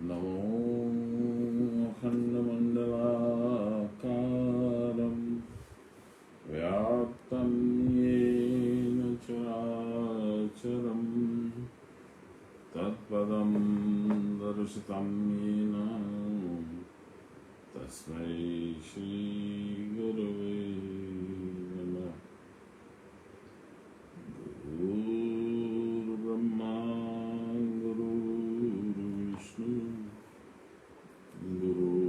नमो अखण्डमण्डलाकारं व्याप्तं येन चराचरं तत्पदं दर्शितं येन तस्मै श्रीगुरवे नमः। गुरुर्ब्रह्मा गुरुर्विष्णु गुरुर्देवो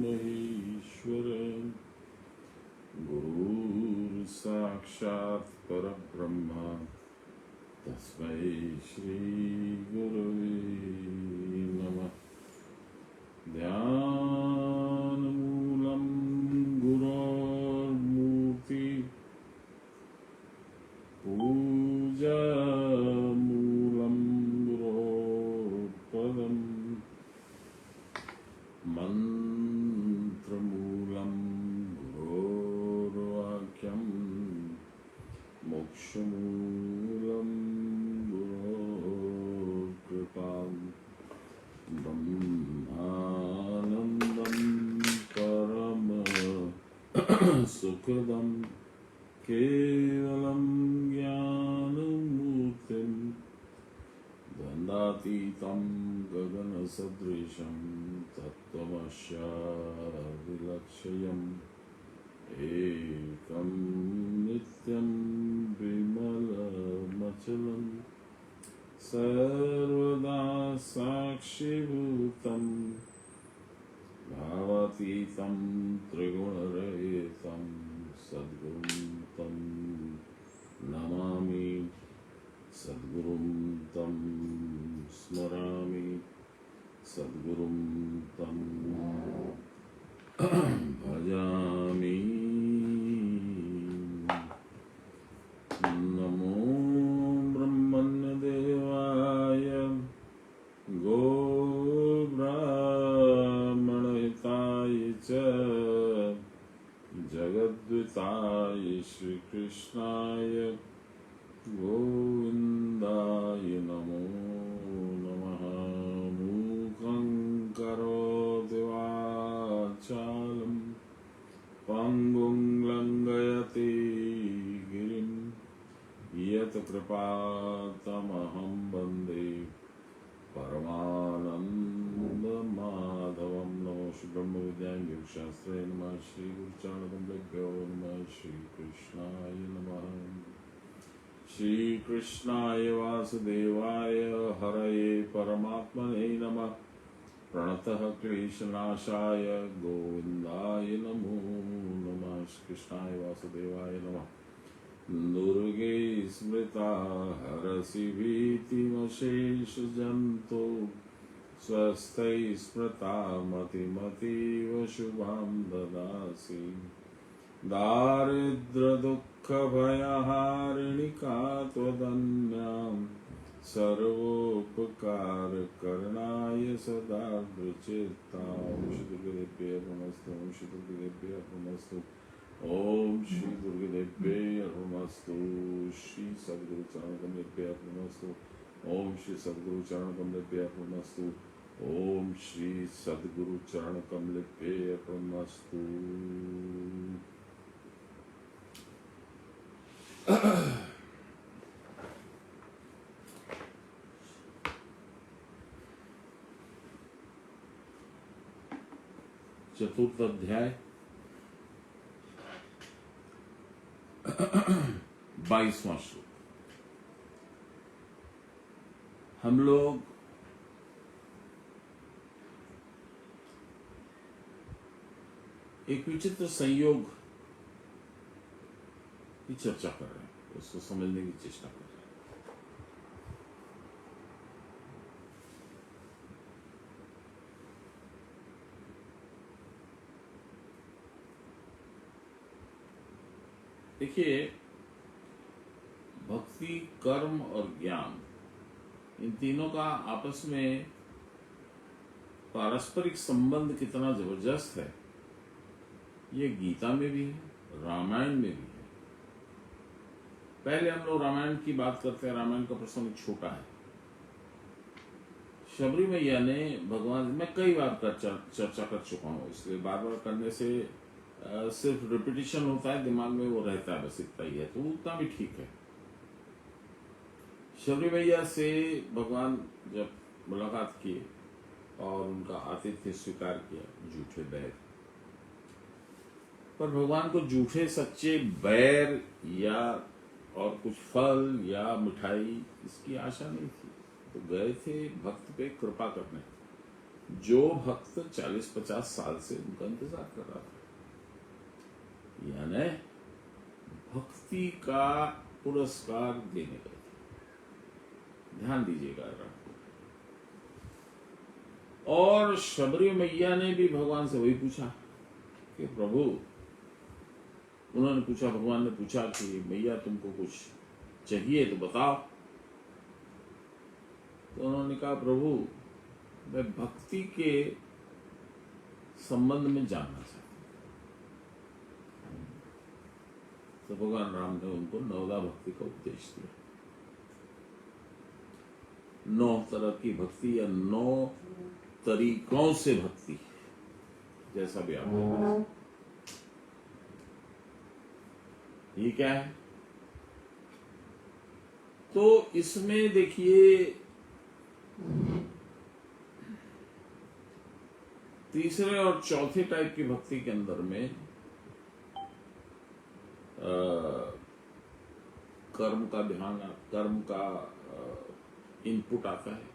महेश्वर गुरुर्साक्षात् परब्रह्म तस्मै श्रीगुरवे नमः। ध्यानमूलं गुरोर्मूर्ति पूजामूलं गुरोर्पदम् मन्त्रमूलं गुरोर्वाक्यं मोक्षमूलं गुरोर्कृपाम् ब्रह्मानन्दं परम सुखदं केवलं ज्ञानमूर्तिं द्वन्द्वातीतं गगनसदृशं तत्त्वमस्यादिलक्ष्यम् एकं नित्यं विमलमचलं सर्वदा साक्षिभूतं भावातीतं त्रिगुणरहितं सद्गुरुं तं नमामि सद्गुरुं तं स्मरामि सद्गुरुं तं भजामि। नमो ब्रह्मण्यदेवाय गोब्राह्मणहिताय च जगद्विताय श्रीकृष्णाय गोविन्दाय नमो नमः। मूकं करोति वाचालं पङ्गुं लङ्घयति गिरिं यत्कृपातमहं वन्दे परमानन्दमाधवं। नमो श्री ब्रह्मविद्यां योगशास्त्रे नमः। श्री गुरुचरणकमलेभ्यो नमः। श्रीकृष्णाय नमः। श्रीकृष्णाय वासुदेवाय हरये परमात्मने नमः। प्रणतः क्लेशनाशाय गोविन्दाय नमो नमः। कृष्णाय वासुदेवाय नमः। दुर्गे स्मृता हरसि भीतिमशेषजन्तो स्वस्थै स्मृता मतिमतीव शुभां ददासि। दारिद्र्यदुःखभयहारिणिका त्वदन्यां सर्वोपकारकरणाय सदा वृचित्तां। श्री दुर्गेभ्यः नमस्तु। श्री दुर्गेभ्यः नमस्तु। ओम श्री दुर्गेभ्यः नमस्तु। श्री सद्गुरु चरणकमलेभ्यः नमस्तु। ओम श्री सद्गुरु चरणकमलेभ्यः नमस्तु। ओम श्री सद्गुरु चरणकमलेभ्यः नमस्तु। चतुर्थ अध्याय 22वां श्लोक। हम लोग एक विचित्र संयोग की चर्चा कर रहे हैं, उसको समझने की चेष्टा कर रहे हैं। देखिए, भक्ति, कर्म और ज्ञान, इन तीनों का आपस में पारस्परिक संबंध कितना जबरदस्त है, ये गीता में भी है, रामायण में भी है। पहले हम लोग रामायण की बात करते हैं, रामायण का प्रसंग छोटा है। शबरी मैया ने भगवान, मैं कई बार चर्चा कर चुका हूँ, इसलिए बार बार करने से सिर्फ रिपीटिशन होता है, दिमाग में वो रहता है, बस इतना ही है, तो उतना भी ठीक है। शबरी मैया से भगवान जब मुलाकात किए और उनका आतिथ्य स्वीकार किया, झूठे बैर, पर भगवान को झूठे सच्चे बैर या और कुछ फल या मिठाई इसकी आशा नहीं थी। तो गए थे भक्त पे कृपा करने, जो भक्त 40-50 साल से उनका इंतजार कर रहा था। यानी भक्ति का पुरस्कार देने गए थे। ध्यान दीजिएगा। और शबरी मैया ने भी भगवान से वही पूछा कि प्रभु, उन्होंने पूछा, भगवान ने पूछा कि मैया तुमको कुछ चाहिए तो बताओ। तो उन्होंने कहा, प्रभु मैं भक्ति के संबंध में जानना चाहता हूं। तो भगवान राम ने उनको नवदा भक्ति का उपदेश दिया। 9 तरह की भक्ति या 9 तरीकों से भक्ति, जैसा भी आप ये क्या है। तो इसमें देखिए, तीसरे और चौथे टाइप की भक्ति के अंदर में कर्म का ध्यान, कर्म का इनपुट आता है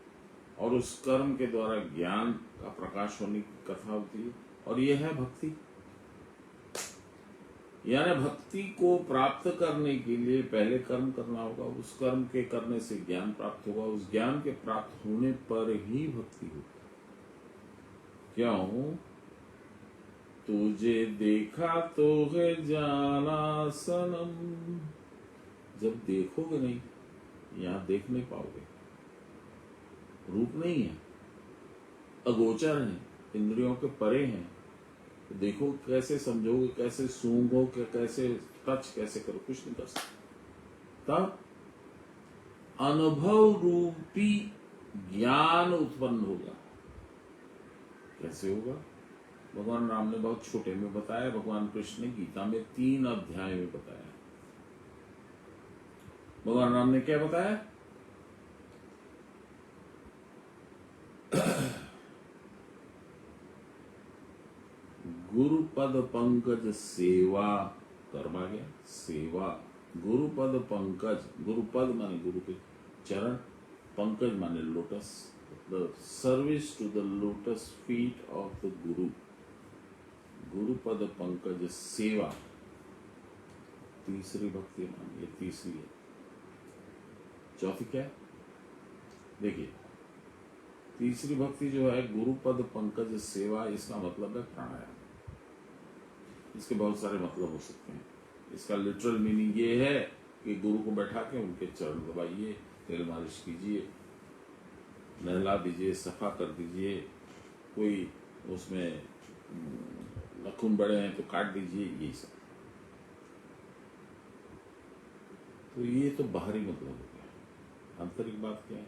और उस कर्म के द्वारा ज्ञान का प्रकाश होने की कथा होती है, और यह है भक्ति। यानी भक्ति को प्राप्त करने के लिए पहले कर्म करना होगा, उस कर्म के करने से ज्ञान प्राप्त होगा, उस ज्ञान के प्राप्त होने पर ही भक्ति होगी। क्यों? तुझे देखा तो है जाना सनम। जब देखोगे नहीं, यहां देख नहीं पाओगे, रूप नहीं है, अगोचर है, इंद्रियों के परे हैं। तो देखो कैसे समझोगे, कैसे सूंघोगे, कैसे टच कैसे करो, कुछ नहीं कर सकते। तब अनुभव रूपी ज्ञान उत्पन्न होगा। कैसे होगा? भगवान राम ने बहुत छोटे में बताया, भगवान कृष्ण ने गीता में 3 अध्याय में बताया। भगवान राम ने क्या बताया? गुरुपद पंकज सेवा, कर्म आ गया, सेवा, गुरुपद पंकज, गुरुपद माने गुरु के चरण, पंकज माने lotus, the service to the lotus feet of the guru. गुरुपद पंकज सेवा तीसरी भक्ति मानी, ये तीसरी है। चौथी क्या है? देखिए, तीसरी भक्ति जो है गुरुपद पंकज सेवा, इसका मतलब है प्राणायाम। इसके बहुत सारे मतलब हो सकते हैं। इसका लिटरल मीनिंग ये है कि गुरु को बैठा के उनके चरण दबाइए, तेल मालिश कीजिए, नहला दीजिए, सफा कर दीजिए, कोई उसमें नाखून बड़े हैं तो काट दीजिए, यही सब। तो ये तो बाहरी मतलब हो गया। आंतरिक बात क्या है?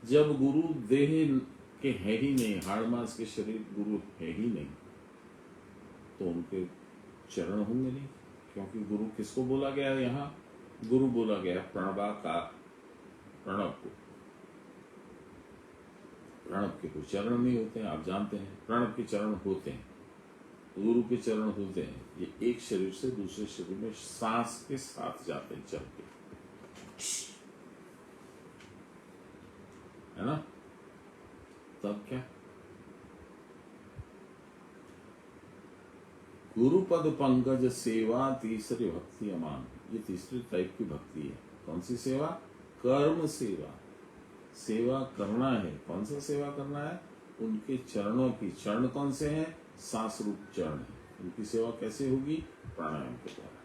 जब गुरु देह के है ही नहीं, हाड़ मांस के शरीर गुरु है ही नहीं, तो उनके चरण होंगे नहीं। क्योंकि गुरु किसको बोला गया है? यहाँ गुरु बोला गया प्रणवाकार, प्रणव को। प्रणव के कोई चरण नहीं होते हैं, आप जानते हैं। प्रणव के चरण होते हैं, गुरु के चरण होते हैं। ये एक शरीर से दूसरे शरीर में सांस के साथ जाते हैं, चल के, है ना? तब क्या? गुरुपद पंकज सेवा तीसरी भक्ति अमान। ये तीसरी टाइप की भक्ति है। कौन सी सेवा? कर्म सेवा। सेवा करना है। कौन सा सेवा करना है? उनके चरणों की। चरण कौन से हैं? सांस रूप चरण है। उनकी सेवा कैसे होगी? प्राणायाम के द्वारा,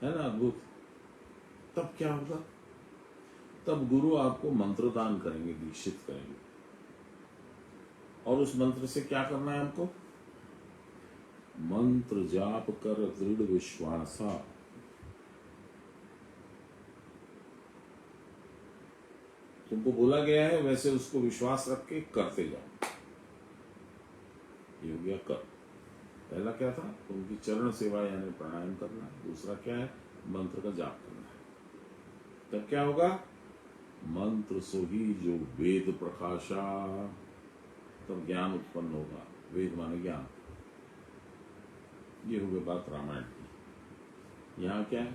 है ना? अद्भुत। तब क्या होगा? तब गुरु आपको मंत्र दान करेंगे, दीक्षित करेंगे। और उस मंत्र से क्या करना है हमको? मंत्र जाप कर दृढ़ विश्वासा। तुमको बोला गया है वैसे उसको विश्वास रख के करते जाओ। ये हो गया कर। पहला क्या था? उनकी चरण सेवा यानी प्राणायाम करना। दूसरा क्या है? मंत्र का जाप करना है। तब क्या होगा? मंत्र सोही जो वेद प्रकाशा, तब ज्ञान उत्पन्न होगा। वेद माने ज्ञान। ये हो गई बात रामायण की। यहां क्या है?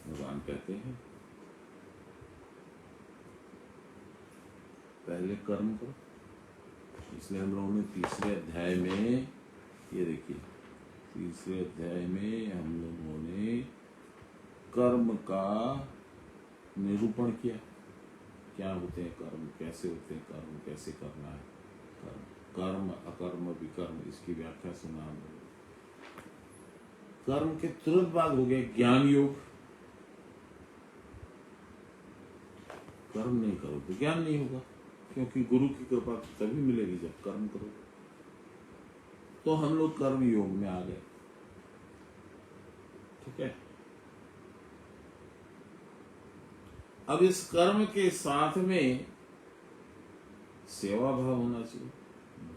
भगवान कहते हैं पहले कर्म करो। इसलिए हम लोगों ने तीसरे अध्याय में, ये देखिए तीसरे अध्याय में हम लोगों ने कर्म का निरूपण किया। क्या होते हैं कर्म, कैसे होते हैं कर्म, कैसे करना है कर्म, कर्म अकर्म विकर्म, इसकी व्याख्या सुना हम लोगों। कर्म के तुरंत बाद हो गया ज्ञान योग। कर्म नहीं करो तो ज्ञान नहीं होगा, क्योंकि गुरु की कृपा तभी मिलेगी जब कर्म करो। तो हम लोग कर्म योग में आ गए। ठीक है। अब इस कर्म के साथ में सेवा भाव होना चाहिए,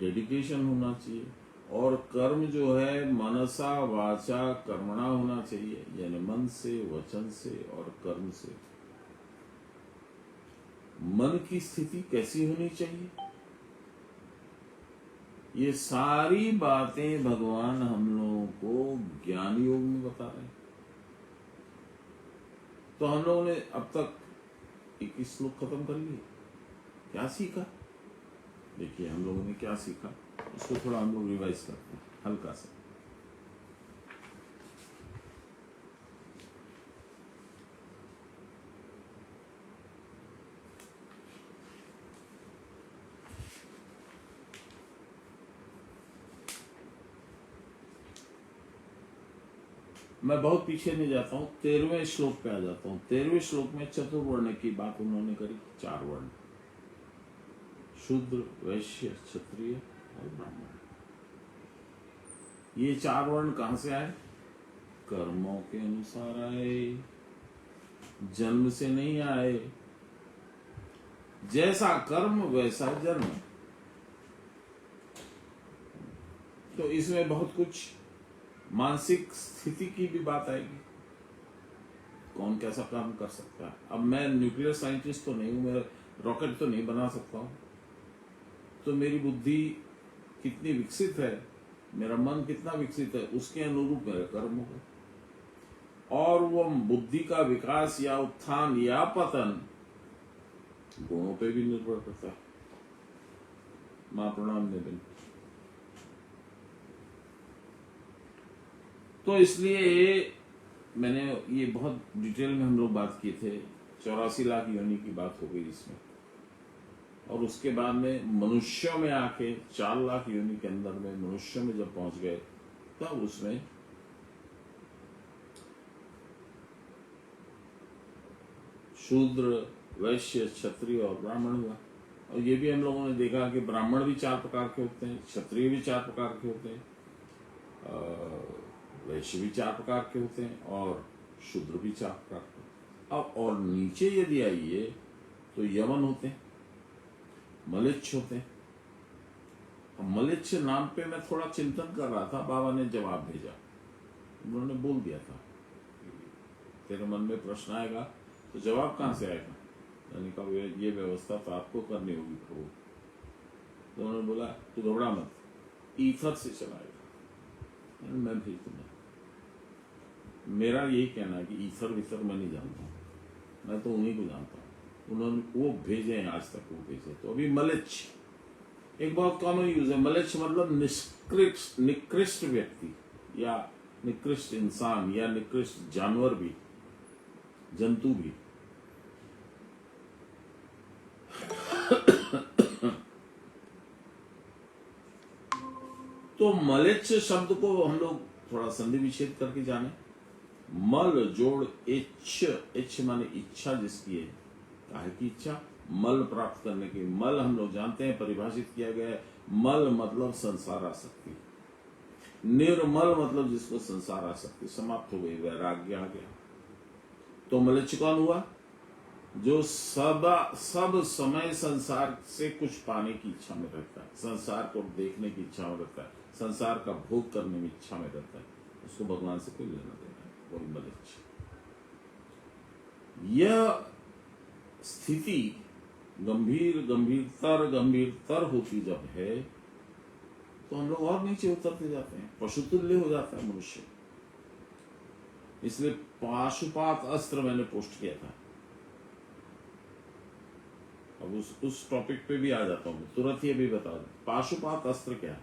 डेडिकेशन होना चाहिए, और कर्म जो है मनसा वाचा कर्मणा होना चाहिए, यानी मन से, वचन से और कर्म से। मन की स्थिति कैसी होनी चाहिए? ये सारी बातें भगवान हम लोगों को ज्ञान योग में बता रहे हैं। तो हम लोगों ने अब तक 21 श्लोक खत्म कर लिए। क्या सीखा? देखिए हम लोगों ने क्या सीखा, उसको थोड़ा हम लोग रिवाइज करते हैं हल्का सा। मैं बहुत पीछे नहीं जाता हूँ, 13वें श्लोक पे आ जाता हूँ। 13वें श्लोक में चतुर्वर्ण की बात उन्होंने करी। 4 वर्ण, शूद्र, वैश्य, क्षत्रिय और ब्राह्मण। ये 4 वर्ण कहां से आए? कर्मों के अनुसार आए, जन्म से नहीं आए। जैसा कर्म वैसा जन्म। तो इसमें बहुत कुछ मानसिक स्थिति की भी बात आएगी। कौन कैसा काम कर सकता है? अब मैं न्यूक्लियर साइंटिस्ट तो नहीं हूं, मैं रॉकेट तो नहीं बना सकता हूं, तो मेरी बुद्धि कितनी विकसित है, मेरा मन कितना विकसित है, उसके अनुरूप मेरा कर्म होगा। और वो बुद्धि का विकास या उत्थान या पतन गुणों पे भी निर्भर करता है। मां प्रणाम नितिन। तो इसलिए मैंने ये बहुत डिटेल में हम लोग बात किए थे। 84 लाख योनि की बात हो गई इसमें, और उसके बाद में मनुष्यों में आके 4 लाख योनि के अंदर में मनुष्यों में जब पहुंच गए, तब उसमें शूद्र, वैश्य, क्षत्रिय और ब्राह्मण हुआ। और ये भी हम लोगों ने देखा कि ब्राह्मण भी 4 प्रकार के होते हैं, क्षत्रिय भी 4 प्रकार के होते हैं, वैश्य भी 4 प्रकार के होते हैं, और शूद्र भी 4 प्रकार के। अब और नीचे यदि आइए तो यमन होते हैं, मलेच्छ होते हैं। अब मलेच्छ नाम पे मैं थोड़ा चिंतन कर रहा था, बाबा ने जवाब भेजा। उन्होंने बोल दिया था तेरे मन में प्रश्न आएगा तो जवाब कहां से आएगा? मैंने कहा ये व्यवस्था तो आपको करनी होगी प्रभु। तो उन्होंने बोला तू घबरा मत, ईथर से चलाएगा, मैं भेज दूंगा। मेरा यही कहना है कि ईथर विथर मैं नहीं जानता हूँ, मैं तो उन्हीं को जानता हूँ। उन्होंने वो भेजे हैं, आज तक वो भेजे। तो अभी मलेच्छ एक बहुत कॉमन यूज है। मलेच्छ मतलब निकृष्ट व्यक्ति या निकृष्ट इंसान या निकृष्ट जानवर भी, जंतु भी। तो मलेच्छ शब्द को हम लोग थोड़ा संधि विच्छेद करके जाने। मल जोड़ इच्छ, इच्छ माने इच्छा जिसकी है, काहे की इच्छा? मल प्राप्त करने की। मल हम लोग जानते हैं, परिभाषित किया गया है, मल मतलब संसार आसक्ति। निर्मल मतलब जिसको संसार आसक्ति समाप्त हो गई, वैराग्य आ गया। तो मलेच्छ कौन हुआ? जो सब समय संसार से कुछ पाने की इच्छा में रहता है, संसार को देखने की इच्छा में रहता है, संसार का भोग करने में इच्छा में रहता है, उसको भगवान से कोई लेना देना है, वही मलेच्छ। यह स्थिति गंभीरतर होती जब है, तो हम लोग और नीचे उतरते जाते हैं, पशुतुल्य हो जाता है मनुष्य। इसलिए पाशुपात अस्त्र मैंने पोस्ट किया था। अब उस टॉपिक पे भी आ जाता हूं, तुरंत ये भी बता दूं, पाशुपात अस्त्र क्या है।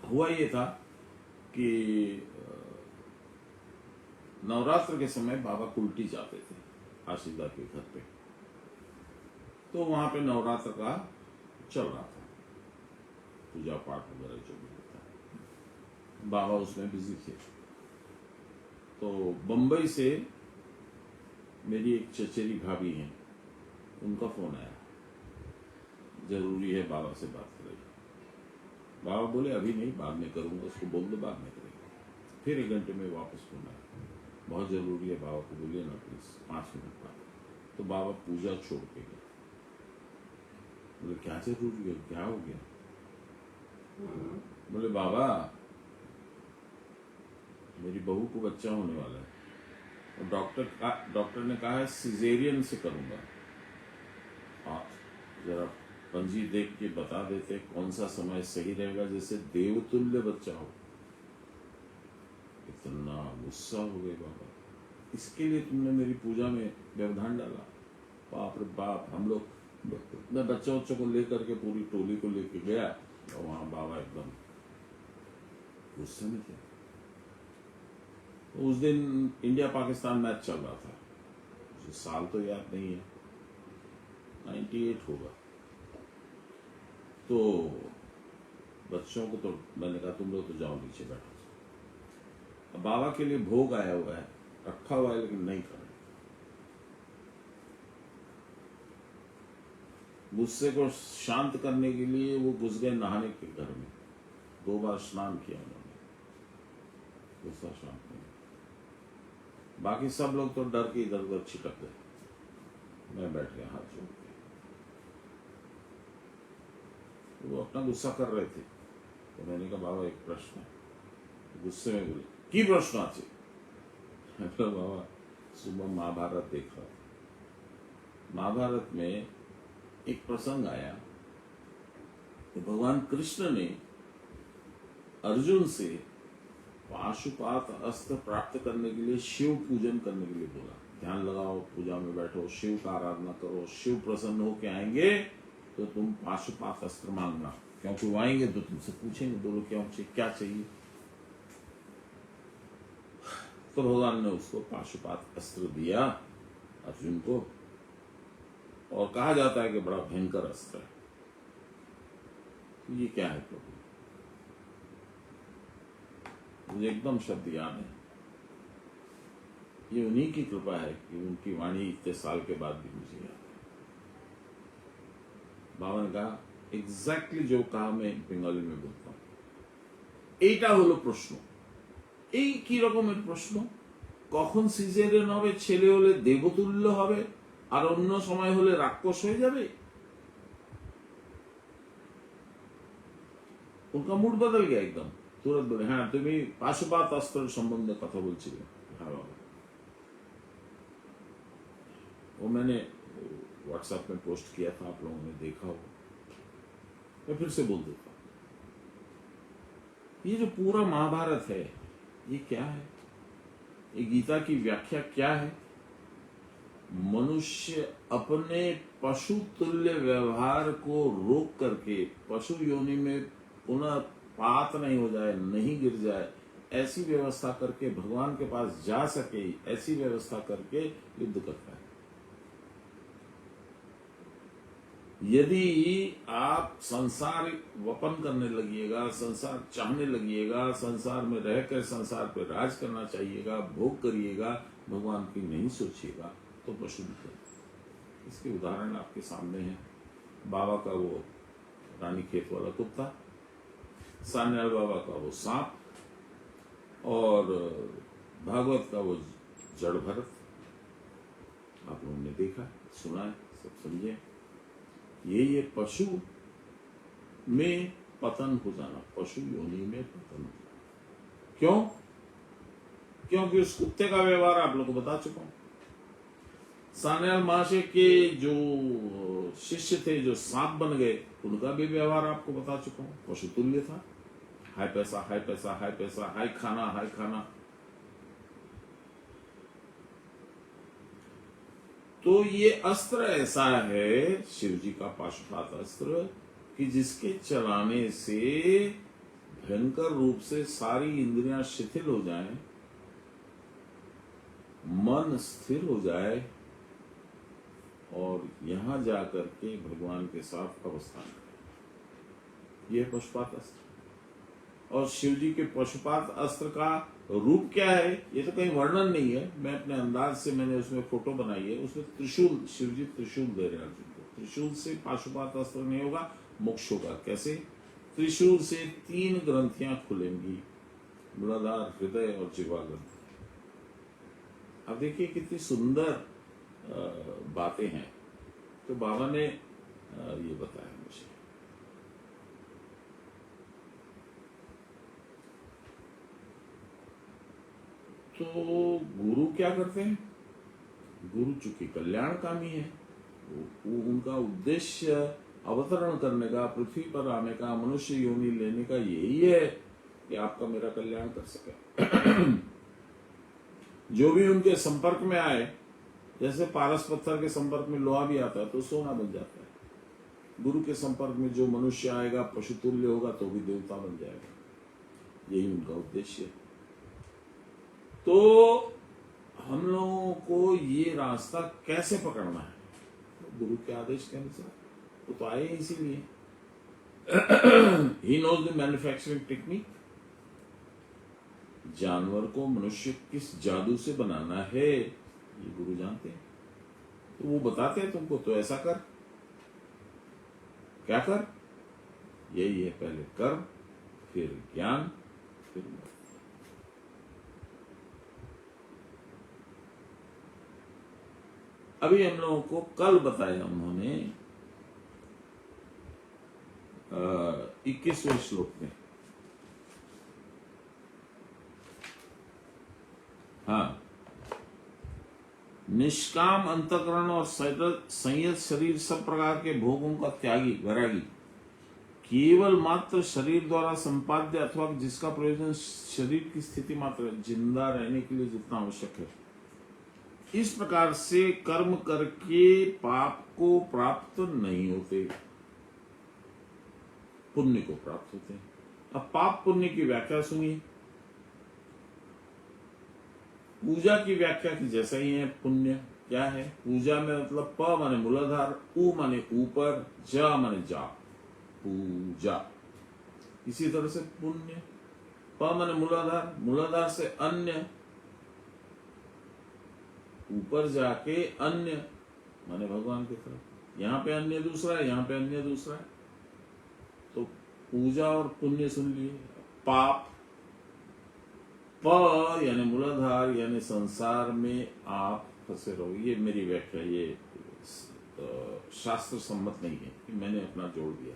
हुआ ये था कि नवरात्र के समय बाबा कुल्टी जाते थे आशीर्वाद के घर पे, तो वहां पे नवरात्र का चल रहा था, पूजा पाठ वगैरह जो भी होता है, बाबा उसमें बिजी थे। तो बंबई से मेरी एक चचेरी भाभी हैं, उनका फोन आया, जरूरी है बाबा से बात करेगी। बाबा बोले अभी नहीं, बाद में करूंगा, उसको बोल दो बाद में करेंगे। फिर 1 घंटे में वापस फोन आया, बहुत जरूरी है, बाबा को बोलिए ना प्लीज 5 मिनट बाद। तो बाबा पूजा छोड़ के गए। बोले क्या जरूरी है, क्या हो गया? बोले बाबा मेरी बहू को बच्चा होने वाला है, और डॉक्टर ने कहा है सिजेरियन से करूंगा। आप जरा पंजी देख के बता देते कौन सा समय सही रहेगा, जैसे देवतुल्य बच्चा हो। इतना गुस्सा हो गए बाबा, इसके लिए तुमने मेरी पूजा में व्यवधान डाला? बाप रे बाप। हम लोग, मैं बच्चों को लेकर के पूरी टोली को लेके गया, और वहां बाबा एकदम गुस्से में थे। तो उस दिन इंडिया पाकिस्तान मैच चल रहा था, मुझे साल तो याद नहीं है, 98 होगा। तो बच्चों को तो मैंने कहा तुम लोग तो जाओ नीचे बैठो। अब बाबा के लिए भोग आया हुआ है, रखा हुआ है, लेकिन नहीं कर रहे। गुस्से को शांत करने के लिए वो घुस गए नहाने के घर में, 2 बार स्नान किया उन्होंने, गुस्सा शांत नहीं। बाकी सब लोग तो डर के इधर उधर छिटक गए, मैं बैठ गया हाथ जोड़ के। तो वो अपना गुस्सा कर रहे थे, तो मैंने कहा बाबा एक प्रश्न है। तो गुस्से में बोले की प्रश्न आज? बाबा सुबह महाभारत देख रहा था, महाभारत में एक प्रसंग आया कि भगवान कृष्ण ने अर्जुन से पाशुपात अस्त्र प्राप्त करने के लिए शिव पूजन करने के लिए बोला। ध्यान लगाओ, पूजा में बैठो, शिव का आराधना करो, शिव प्रसन्न होके आएंगे तो तुम पाशुपात अस्त्र मांगना, क्योंकि वो आएंगे तो तुमसे पूछेंगे, बोलो क्या चाहिए। तो भगवान ने उसको पाशुपात अस्त्र दिया अर्जुन को, और कहा जाता है कि बड़ा भयंकर अस्त्र है। तो ये क्या है प्रभु? मुझे एकदम शब्द याद है, ये उन्हीं की कृपा है कि उनकी वाणी इतने साल के बाद भी मुझे याद है। बाबा ने कहा एग्जैक्टली जो कहा, मैं बंगाली में बोलता हूँ, এইটা হলো প্রশ্ন, এই কি রকমের প্রশ্ন? কখন সিজারিয়ান হবে? ছেলে হলে দেবতুল্য হবে, আর অন্য সময় হলে রাক্ষস হয়ে যাবে। उनका मूड बदल गया एकदम, तुरंत बोले हाँ तुम्हें पाशुपात अस्त्र संबंध कथा बोलছিলে। हाँ बाबा, वो मैंने व्हाट्सएप में पोस्ट किया था, आप लोगों ने देखा हो, मैं फिर से बोल देता हूँ। ये जो पूरा महाभारत है, ये क्या है? ये गीता की व्याख्या क्या है? मनुष्य अपने पशु तुल्य व्यवहार को रोक करके पशु योनि में पुनः पात नहीं हो जाए, नहीं गिर जाए, ऐसी व्यवस्था करके भगवान के पास जा सके, ऐसी व्यवस्था करके युद्ध करता है। यदि आप संसार वपन करने लगिएगा, संसार चाहने लगिएगा, संसार में रहकर संसार पर राज करना चाहिएगा, भोग करिएगा, भगवान की नहीं सोचिएगा, तो पशु निकल। इसके उदाहरण आपके सामने हैं। बाबा का वो रानी खेत वाला कुत्ता, सान्याल बाबा का वो सांप, और भागवत का वो जड़ भरत। आप लोगों ने देखा, सुना है, सब समझे। ये पशु में पतन हो जाना, पशु योनि में पतन हो जाना। क्यों? क्योंकि उस कुत्ते का व्यवहार आप लोगों को बता चुका हूं। सान्याल महाशय के जो शिष्य थे, जो सांप बन गए, उनका भी व्यवहार आपको बता चुका हूं। पशु तुल्य था, हाय पैसा, हाय पैसा, हाय पैसा, हाय खाना, हाय खाना। तो ये अस्त्र ऐसा है, शिव जी का पाशुपात अस्त्र, कि जिसके चलाने से भयंकर रूप से सारी इंद्रियां शिथिल हो जाएं, मन स्थिर हो जाए, और यहां जाकर के भगवान के साथ अवस्थान करे। यह पशुपात अस्त्र। और शिव जी के पशुपात अस्त्र का रूप क्या है, ये तो कहीं वर्णन नहीं है, मैं अपने अंदाज से मैंने उसमें फोटो बनाई है। उसमें त्रिशूल, शिव जी त्रिशूल दे रहे हैं अर्जुन को। त्रिशूल से पाशुपात अस्त्र नहीं होगा, मोक्ष होगा। कैसे? त्रिशूल से 3 ग्रंथियां खुलेंगी, मूलाधार, हृदय और जिह्वा ग्रंथि। अब देखिए कितनी सुंदर बातें हैं। तो बाबा ने ये बताया मुझे। तो गुरु क्या करते हैं? गुरु चूंकि कल्याणकामी है, वो उनका उद्देश्य अवतरण करने का, पृथ्वी पर आने का, मनुष्य योनि लेने का यही है कि आपका मेरा कल्याण कर सके। जो भी उनके संपर्क में आए, जैसे पारस पत्थर के संपर्क में लोहा भी आता है तो सोना बन जाता है। गुरु के संपर्क में जो मनुष्य आएगा, पशुतुल्य होगा तो भी देवता बन जाएगा। यही उनका उद्देश्य है। तो हम लोगों को ये रास्ता कैसे पकड़ना है? तो गुरु के आदेश के अनुसार। वो तो आए इसीलिए। He knows the manufacturing technique. जानवर को मनुष्य किस जादू से बनाना है, ये गुरु जानते हैं। तो वो बताते हैं तुमको, तो ऐसा कर, क्या कर, यही है, पहले कर्म, फिर ज्ञान, फिर मुक्ति। अभी हम लोगों को कल बताया उन्होंने 21वें श्लोक में, हाँ, निष्काम अंतःकरण और संयत शरीर सब प्रकार के भोगों का त्यागी, वैरागी, केवल मात्र शरीर द्वारा संपाद्य अथवा जिसका प्रयोजन शरीर की स्थिति मात्र जिंदा रहने के लिए जितना आवश्यक है, इस प्रकार से कर्म करके पाप को प्राप्त नहीं होते, पुण्य को प्राप्त होते हैं। अब पाप पुण्य की व्याख्या सुनिए। पूजा की व्याख्या की जैसा ही है पुण्य। क्या है पूजा में? मतलब प माने मूलाधार, उ माने ऊपर, ज माने जाप, पूजा। इसी तरह से पुण्य, प माने मूलाधार, मूलाधार से अन्य, ऊपर जाके अन्य माने भगवान की तरफ। यहाँ पे अन्य दूसरा है, यहाँ पे अन्य दूसरा है। तो पूजा और पुण्य सुन लिए। पाप, प यानी मूलाधार, यानी संसार में आप फंसे रहो। ये मेरी व्याख्या, ये शास्त्र सम्मत नहीं है कि मैंने अपना जोड़ दिया।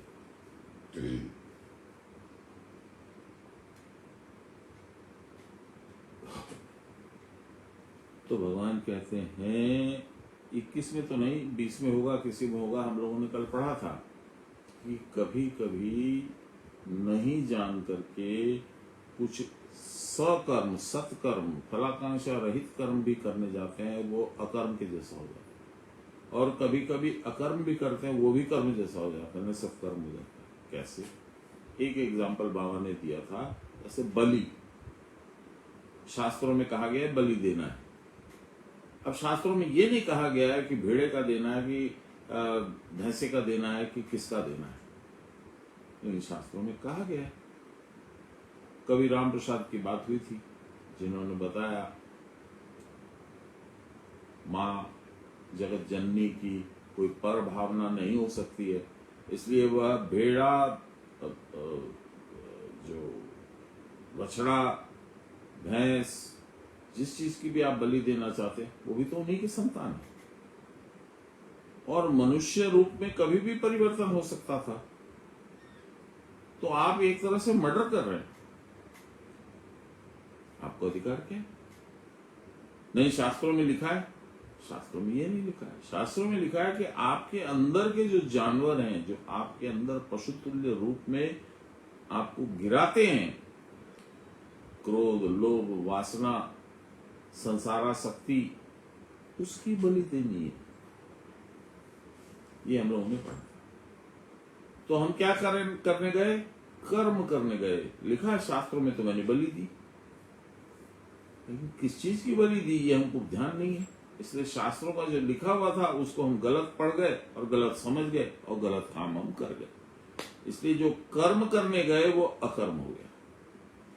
तो भगवान कहते हैं 21 में तो नहीं, 20 में होगा, किसी में होगा। हम लोगों ने कल पढ़ा था कि कभी कभी नहीं जान करके कुछ सकर्म, सत्कर्म, फलाकांक्षा रहित कर्म भी करने जाते हैं, वो अकर्म के जैसा हो जाता है। और कभी कभी अकर्म भी करते हैं, वो भी कर्म जैसा हो जाता है, सत्कर्म हो जाता है। कैसे? एक एग्जाम्पल बाबा ने दिया था, जैसे बलि। शास्त्रों में कहा गया है बलि देना है। अब शास्त्रों में ये नहीं कहा गया है कि भेड़े का देना है, कि भैंसे का देना है, कि किसका देना है। लेकिन शास्त्रों में कहा गया है। कवि राम प्रसाद की बात हुई थी, जिन्होंने बताया माँ जगत जननी की कोई पर भावना नहीं हो सकती है। इसलिए वह भेड़ा, जो बछड़ा, भैंस, जिस चीज की भी आप बलि देना चाहते हैं वो भी तो उन्हीं की संतान है। और मनुष्य रूप में कभी भी परिवर्तन हो सकता था। तो आप एक तरह से मर्डर कर रहे हैं। आपको अधिकार क्या है? नहीं, शास्त्रों में लिखा है। शास्त्रों में ये नहीं लिखा है। शास्त्रों में लिखा है कि आपके अंदर के जो जानवर हैं, जो आपके अंदर पशुतुल्य रूप में आपको गिराते हैं, क्रोध, लोभ, वासना, संसारासक्ति, उसकी बलि देनी है। ये हम लोगों ने पढ़ा। तो हम क्या करने गए? कर्म करने गए। लिखा है शास्त्रों में तो मैंने बलि दी, लेकिन किस चीज की बलि दी ये हमको ध्यान नहीं है। इसलिए शास्त्रों का जो लिखा हुआ था उसको हम गलत पढ़ गए और गलत समझ गए और गलत काम हम कर गए। इसलिए जो कर्म करने गए वो अकर्म हो गया।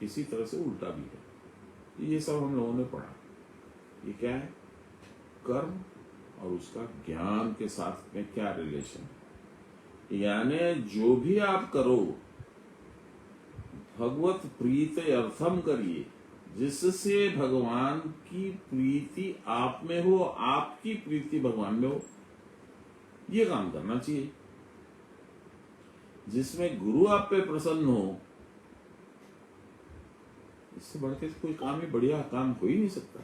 इसी तरह से उल्टा भी है। ये सब हम लोगों ने पढ़ा। ये क्या है? कर्म और उसका ज्ञान के साथ में क्या रिलेशन है। यानी जो भी आप करो, भगवत प्रीत अर्थम करिए, जिससे भगवान की प्रीति आप में हो, आपकी प्रीति भगवान में हो, ये काम करना चाहिए। जिसमें गुरु आप पे प्रसन्न हो, इससे बढ़ के कोई काम ही बढ़िया काम हो ही नहीं सकता।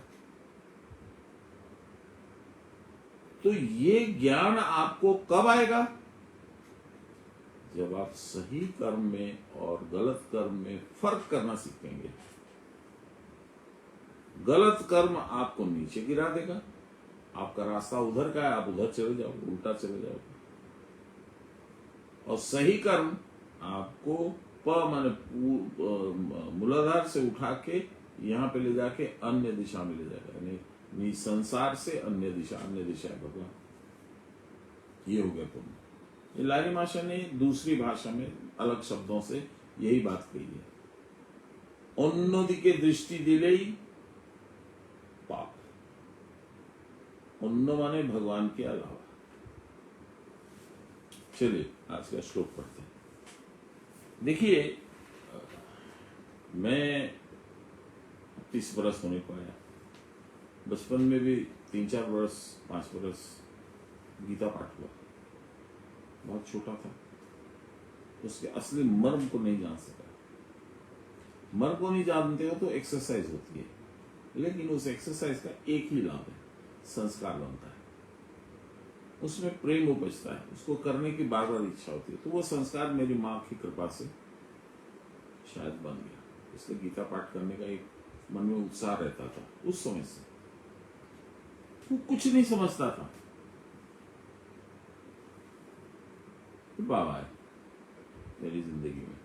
तो ये ज्ञान आपको कब आएगा? जब आप सही कर्म में और गलत कर्म में फर्क करना सीखेंगे। गलत कर्म आपको नीचे गिरा देगा। आपका रास्ता उधर का है, आप उधर चले जाओगे, उल्टा चले जाओगे। और सही कर्म आपको माने मूलाधार से उठा के यहाँ पे ले जाके अन्य दिशा में ले जाएगा। यानी संसार से अन्य दिशा है भगवान। ये हो गया तुम। लारी माशा ने दूसरी भाषा में अलग शब्दों से यही बात कही है। अन्नोदिके दृष्टि दिले पाप। उन्न माने भगवान के अलावा। चलिए आज का श्लोक पढ़ते हैं। देखिए, मैं 30 बरस होने को आया। बचपन में भी 3-4 बरस, 5 बरस गीता पाठ हुआ। बहुत छोटा था, उसके असली मर्म को नहीं जान सका। मर्म को नहीं जानते हो तो एक्सरसाइज होती है, लेकिन उस एक्सरसाइज का एक ही लाभ है, संस्कार बनता है। उसमें प्रेम उपजता है, उसको करने की बार बार इच्छा होती है। तो वो संस्कार मेरी माँ की कृपा से शायद बन गया। इसलिए गीता पाठ करने का एक मन में उत्साह रहता था उस समय से। वो कुछ नहीं समझता था। तो बाबा है मेरी जिंदगी में।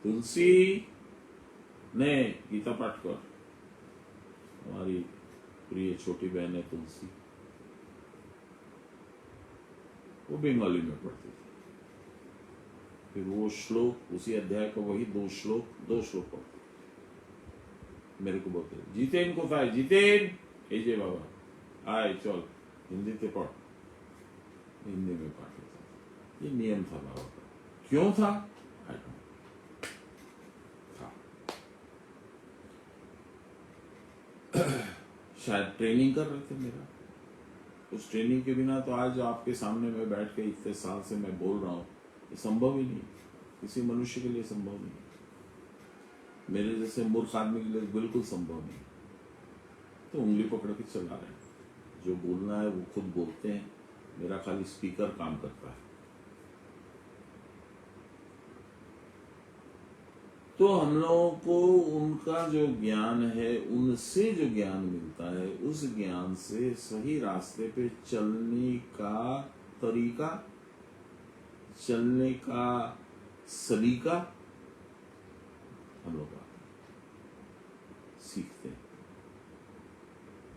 तुलसी ने गीता पाठ कर, हमारी प्रिय छोटी बहन है तुलसी, वो बंगाली में पढ़ती थी। फिर वो श्लोक, उसी अध्याय का वही 2 श्लोक पढ़ती। मेरे को बोलते जितेन को था, जितेन ए जे बाबा आए चल हिंदी ते पढ़। हिंदी में पाठ होता। ये नियम था बाबा का। क्यों था? था शायद ट्रेनिंग कर रहे थे मेरा। उस ट्रेनिंग के बिना तो आज आपके सामने मैं बैठ के इतने साल से मैं बोल रहा हूँ, ये संभव ही नहीं। किसी मनुष्य के लिए संभव नहीं। मेरे जैसे मूर्ख आदमी के लिए बिल्कुल संभव नहीं। तो उंगली पकड़ के चला रहे हैं। जो बोलना है वो खुद बोलते हैं, मेरा खाली स्पीकर काम करता है। तो हम लोगों को उनका जो ज्ञान है, उनसे जो ज्ञान मिलता है, उस ज्ञान से सही रास्ते पे चलने का तरीका, चलने का सलीका हम लोग सीखते हैं।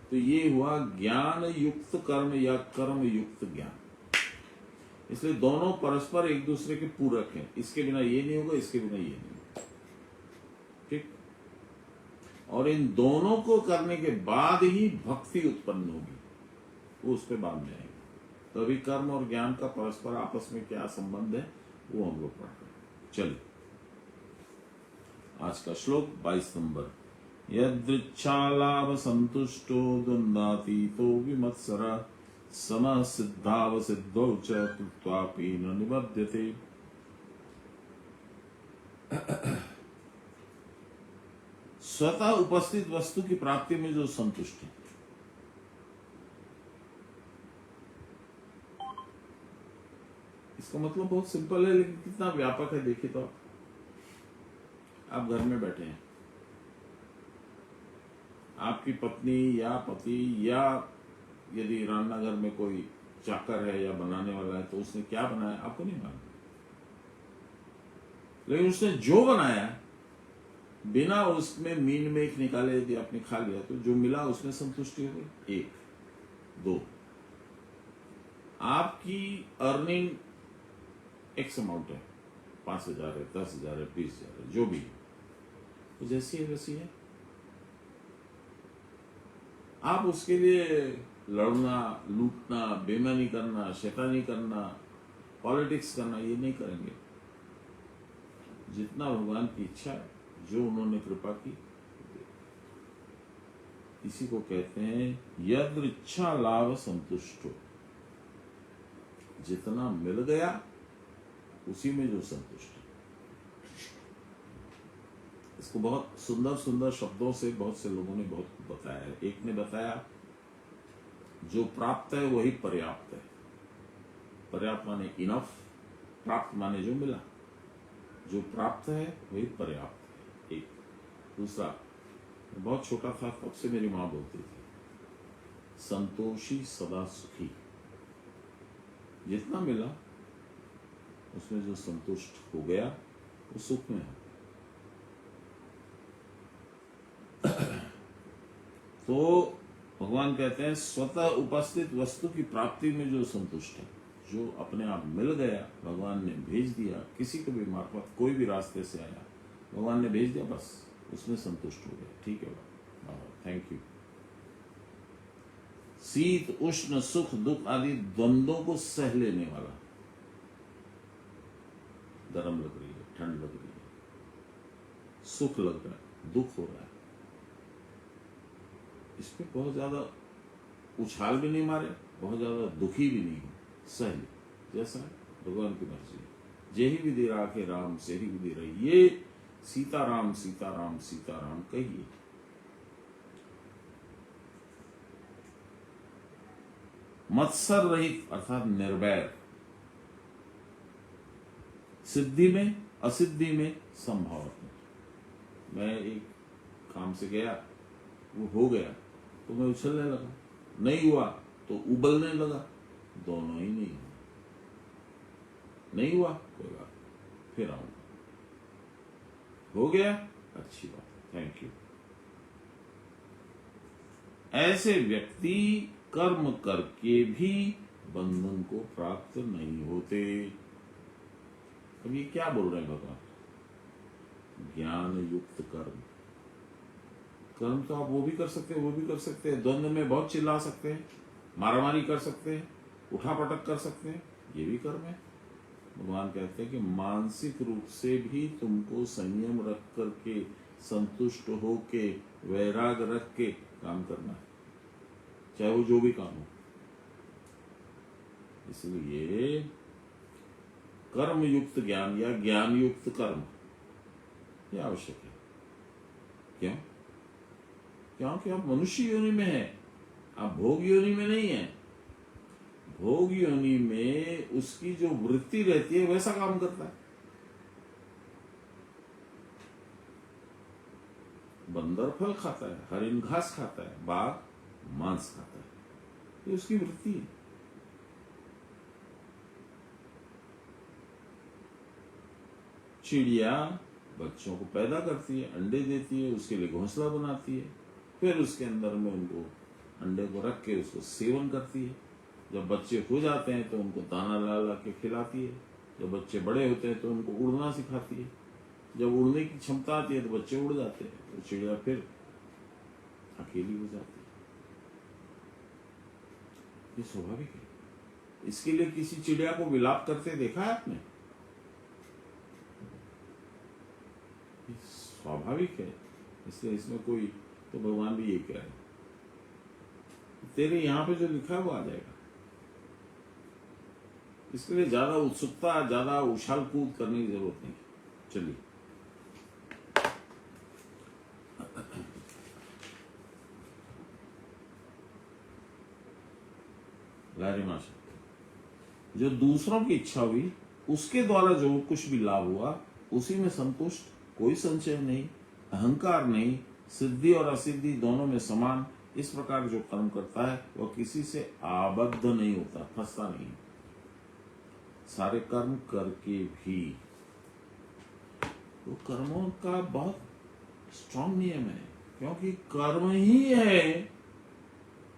तो ये हुआ ज्ञान युक्त कर्म या कर्म युक्त ज्ञान। इसलिए दोनों परस्पर एक दूसरे के पूरक हैं। इसके बिना ये नहीं होगा, इसके बिना ये नहीं होगा। ठीक। और इन दोनों को करने के बाद ही भक्ति उत्पन्न होगी। वो उस पर बाद में आएंगे। तो अभी कर्म और ज्ञान का परस्पर आपस में क्या संबंध है वो हम लोग पढ़ रहे हैं। चलिए आज का श्लोक 22 नंबर। यदृच्छालाभ संतुष्टो द्वंद्वातीतो विमत्सर समः सिद्धाव सिद्धौ च कृत्वापि न निबध्यते। स्वतः उपस्थित वस्तु की प्राप्ति में जो संतुष्ट है, इसका मतलब बहुत सिंपल है लेकिन कितना व्यापक है देखिए। तो आप घर में बैठे हैं, आपकी पत्नी या पति या यदि रान्ना घर में कोई चाकर है या बनाने वाला है तो उसने क्या बनाया आपको नहीं मालूम, लेकिन उसने जो बनाया बिना उसमें मीन मेख निकाले यदि आपने खा लिया तो जो मिला उसमें संतुष्टि हो गई। एक दो, आपकी अर्निंग एक्स अमाउंट है, 5,000 है, 10,000 है, 20,000 है, जो भी है, तो जैसी है वैसी है। आप उसके लिए लड़ना, लूटना, बेईमानी करना, शैतानी करना, पॉलिटिक्स करना ये नहीं करेंगे। जितना भगवान की इच्छा है, जो उन्होंने कृपा की, इसी को कहते हैं यदृच्छा लाभ संतुष्टो। जितना मिल गया उसी में जो संतुष्ट है। इसको बहुत सुंदर सुंदर शब्दों से बहुत से लोगों ने बहुत बताया है। एक ने बताया जो प्राप्त है वही पर्याप्त है। पर्याप्त माने इनफ, प्राप्त माने जो मिला, जो प्राप्त है वही पर्याप्त है। एक दूसरा, बहुत छोटा था तब से मेरी माँ बोलती थी, संतोषी सदा सुखी। जितना मिला उसमें जो संतुष्ट हो गया वो सुख में है। तो भगवान कहते हैं स्वतः उपस्थित वस्तु की प्राप्ति में जो संतुष्ट है, जो अपने आप मिल गया, भगवान ने भेज दिया, किसी को भी मार्फत कोई भी रास्ते से आया, भगवान ने भेज दिया, बस उसमें संतुष्ट हो गया। ठीक है बाबा, थैंक यू। शीत उष्ण सुख दुख आदि द्वंद्वों को सह लेने वाला। गर्म लग रही है, ठंड लग रही है, सुख लग रहा है, दुख हो रहा है, इस पे बहुत ज्यादा उछाल भी नहीं मारे, बहुत ज्यादा दुखी भी नहीं हो, सह ले, जैसा भगवान की मर्जी। जे ही विधि राखे राम से ही विधि रही। ये सीताराम सीताराम सीताराम कहिए। मत्सर रहित अर्थात निर्वैर, सिद्धि में असिद्धि में संभावना। मैं एक काम से गया, वो हो गया तो मैं उछलने लगा, नहीं हुआ तो उबलने लगा, दोनों ही नहीं हुआ। नहीं हुआ कोई बात, फिर आऊंगा, हो गया अच्छी बात, थैंक यू। ऐसे व्यक्ति कर्म करके भी बंधन को प्राप्त नहीं होते। अब ये क्या बोल रहे हैं भगवान? ज्ञान युक्त कर्म। कर्म तो आप वो भी कर सकते हैं, वो भी कर सकते हैं, द्वंद्व में बहुत चिल्ला सकते हैं, मारामारी कर सकते हैं, उठापटक कर सकते हैं, ये भी कर्म है। भगवान कहते हैं कि मानसिक रूप से भी तुमको संयम रख करके, संतुष्ट होके, वैराग रख के काम करना है, चाहे वो जो भी काम हो। इसलिए कर्म युक्त ज्ञान या ज्ञान युक्त कर्म ये आवश्यक है। क्यों? क्योंकि आप मनुष्य योनि में हैं, आप भोग योनि में नहीं है। भोग योनि में उसकी जो वृत्ति रहती है वैसा काम करता है। बंदर फल खाता है, हरिण घास खाता है, बाघ मांस खाता है, ये उसकी वृत्ति है। चिड़िया बच्चों को पैदा करती है, अंडे देती है, उसके लिए घोंसला बनाती है, फिर उसके अंदर में उनको अंडे को रख के उसको सेवन करती है। जब बच्चे हो जाते हैं तो उनको दाना ला ला के खिलाती है। जब बच्चे बड़े होते हैं तो उनको उड़ना सिखाती है। जब उड़ने की क्षमता आती है तो बच्चे उड़ जाते हैं, तो चिड़िया फिर अकेली हो जाती है। ये स्वाभाविक है। इसके लिए किसी चिड़िया को विलाप करते देखा है आपने? ये स्वाभाविक है, इसलिए इसमें कोई, तो भगवान भी ये कह रहे हैं, तेरे यहां पे जो लिखा है वो आ जाएगा। इसके लिए ज्यादा उत्सुकता, ज्यादा उछाल कूद करने की जरूरत नहीं। चलिए, लारी माशा, जो दूसरों की इच्छा हुई उसके द्वारा जो कुछ भी लाभ हुआ उसी में संतुष्ट, कोई संशय नहीं, अहंकार नहीं, सिद्धि और असिद्धि दोनों में समान, इस प्रकार जो कर्म करता है वह किसी से आबद्ध नहीं होता, फंसता नहीं। सारे कर्म करके भी, तो कर्मों का बहुत स्ट्रांग नियम है, क्योंकि कर्म ही है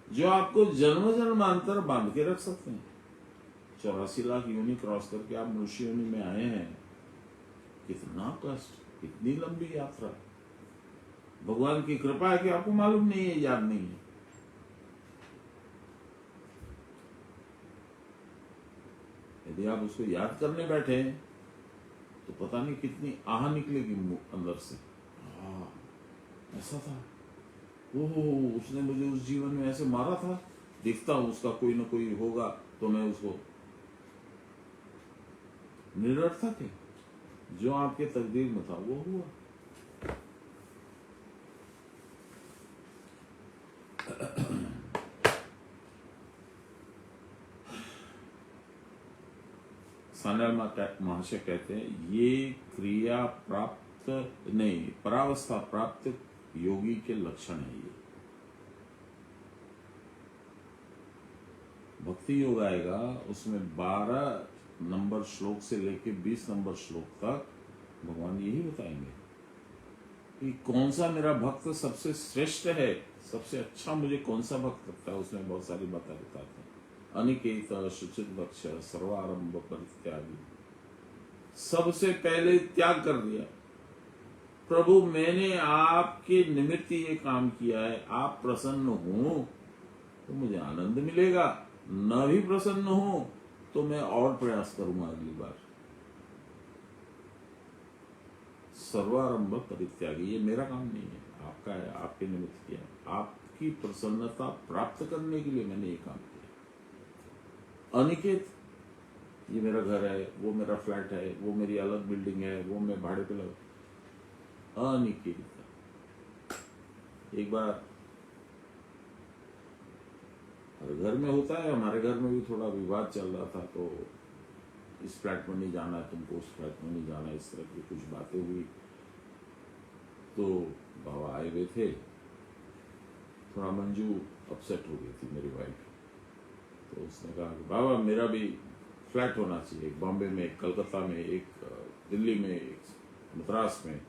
जो आपको जन्म जन्मांतर बांध के रख सकते हैं। 84 लाख योनि क्रॉस करके आप मनुष्य योनि में आए हैं। कितना कष्ट, कितनी लंबी यात्रा। भगवान की कृपा है कि आपको मालूम नहीं है, याद नहीं है। यदि आप उसको याद करने बैठे तो पता नहीं कितनी आह निकलेगी अंदर से। ऐसा था, ओहो, उसने मुझे उस जीवन में ऐसे मारा था, देखता हूं उसका कोई ना कोई होगा तो मैं उसको। निरर्थक है, जो आपके तकदीर में था वो हुआ। सान्याल महाशय कहते हैं, ये क्रिया प्राप्त नहीं, परावस्था प्राप्त योगी के लक्षण है। ये भक्ति योग आएगा, उसमें 12 नंबर श्लोक से लेके 20 नंबर श्लोक तक भगवान यही बताएंगे कि कौन सा मेरा भक्त सबसे श्रेष्ठ है, सबसे अच्छा मुझे कौन सा भक्त लगता है। उसमें बहुत सारी बातें बताते हैं। अनिकेत, शुचित वक्ष, सर्वारंभ परित्यागी, सबसे पहले त्याग कर दिया। प्रभु, मैंने आपके निमित्त ये काम किया है, आप प्रसन्न हो तो मुझे आनंद मिलेगा, न भी प्रसन्न हो तो मैं और प्रयास करूंगा अगली बार। सर्वारंभ परित्यागी, ये मेरा काम नहीं है, आपका है, आपके निमित्त किया है। आपकी प्रसन्नता प्राप्त करने के लिए मैंने ये काम किया। अनिकेत, ये मेरा घर है, वो मेरा फ्लैट है, वो मेरी अलग बिल्डिंग है, वो मैं भाड़े पे लगा। अनिकेत, एक बार हर घर में होता है, हमारे घर में भी थोड़ा विवाद चल रहा था, तो इस फ्लैट में नहीं जाना, तुमको उस फ्लैट में नहीं जाना, इस तरह की कुछ बातें हुई। तो बाबा आए हुए थे, थोड़ा मंजू अपसेट हो गई थी मेरी वाइफ। तो उसने कहा कि बाबा, मेरा भी फ्लैट होना चाहिए, एक बॉम्बे में, एक कलकत्ता में, एक दिल्ली में, एक मद्रास में।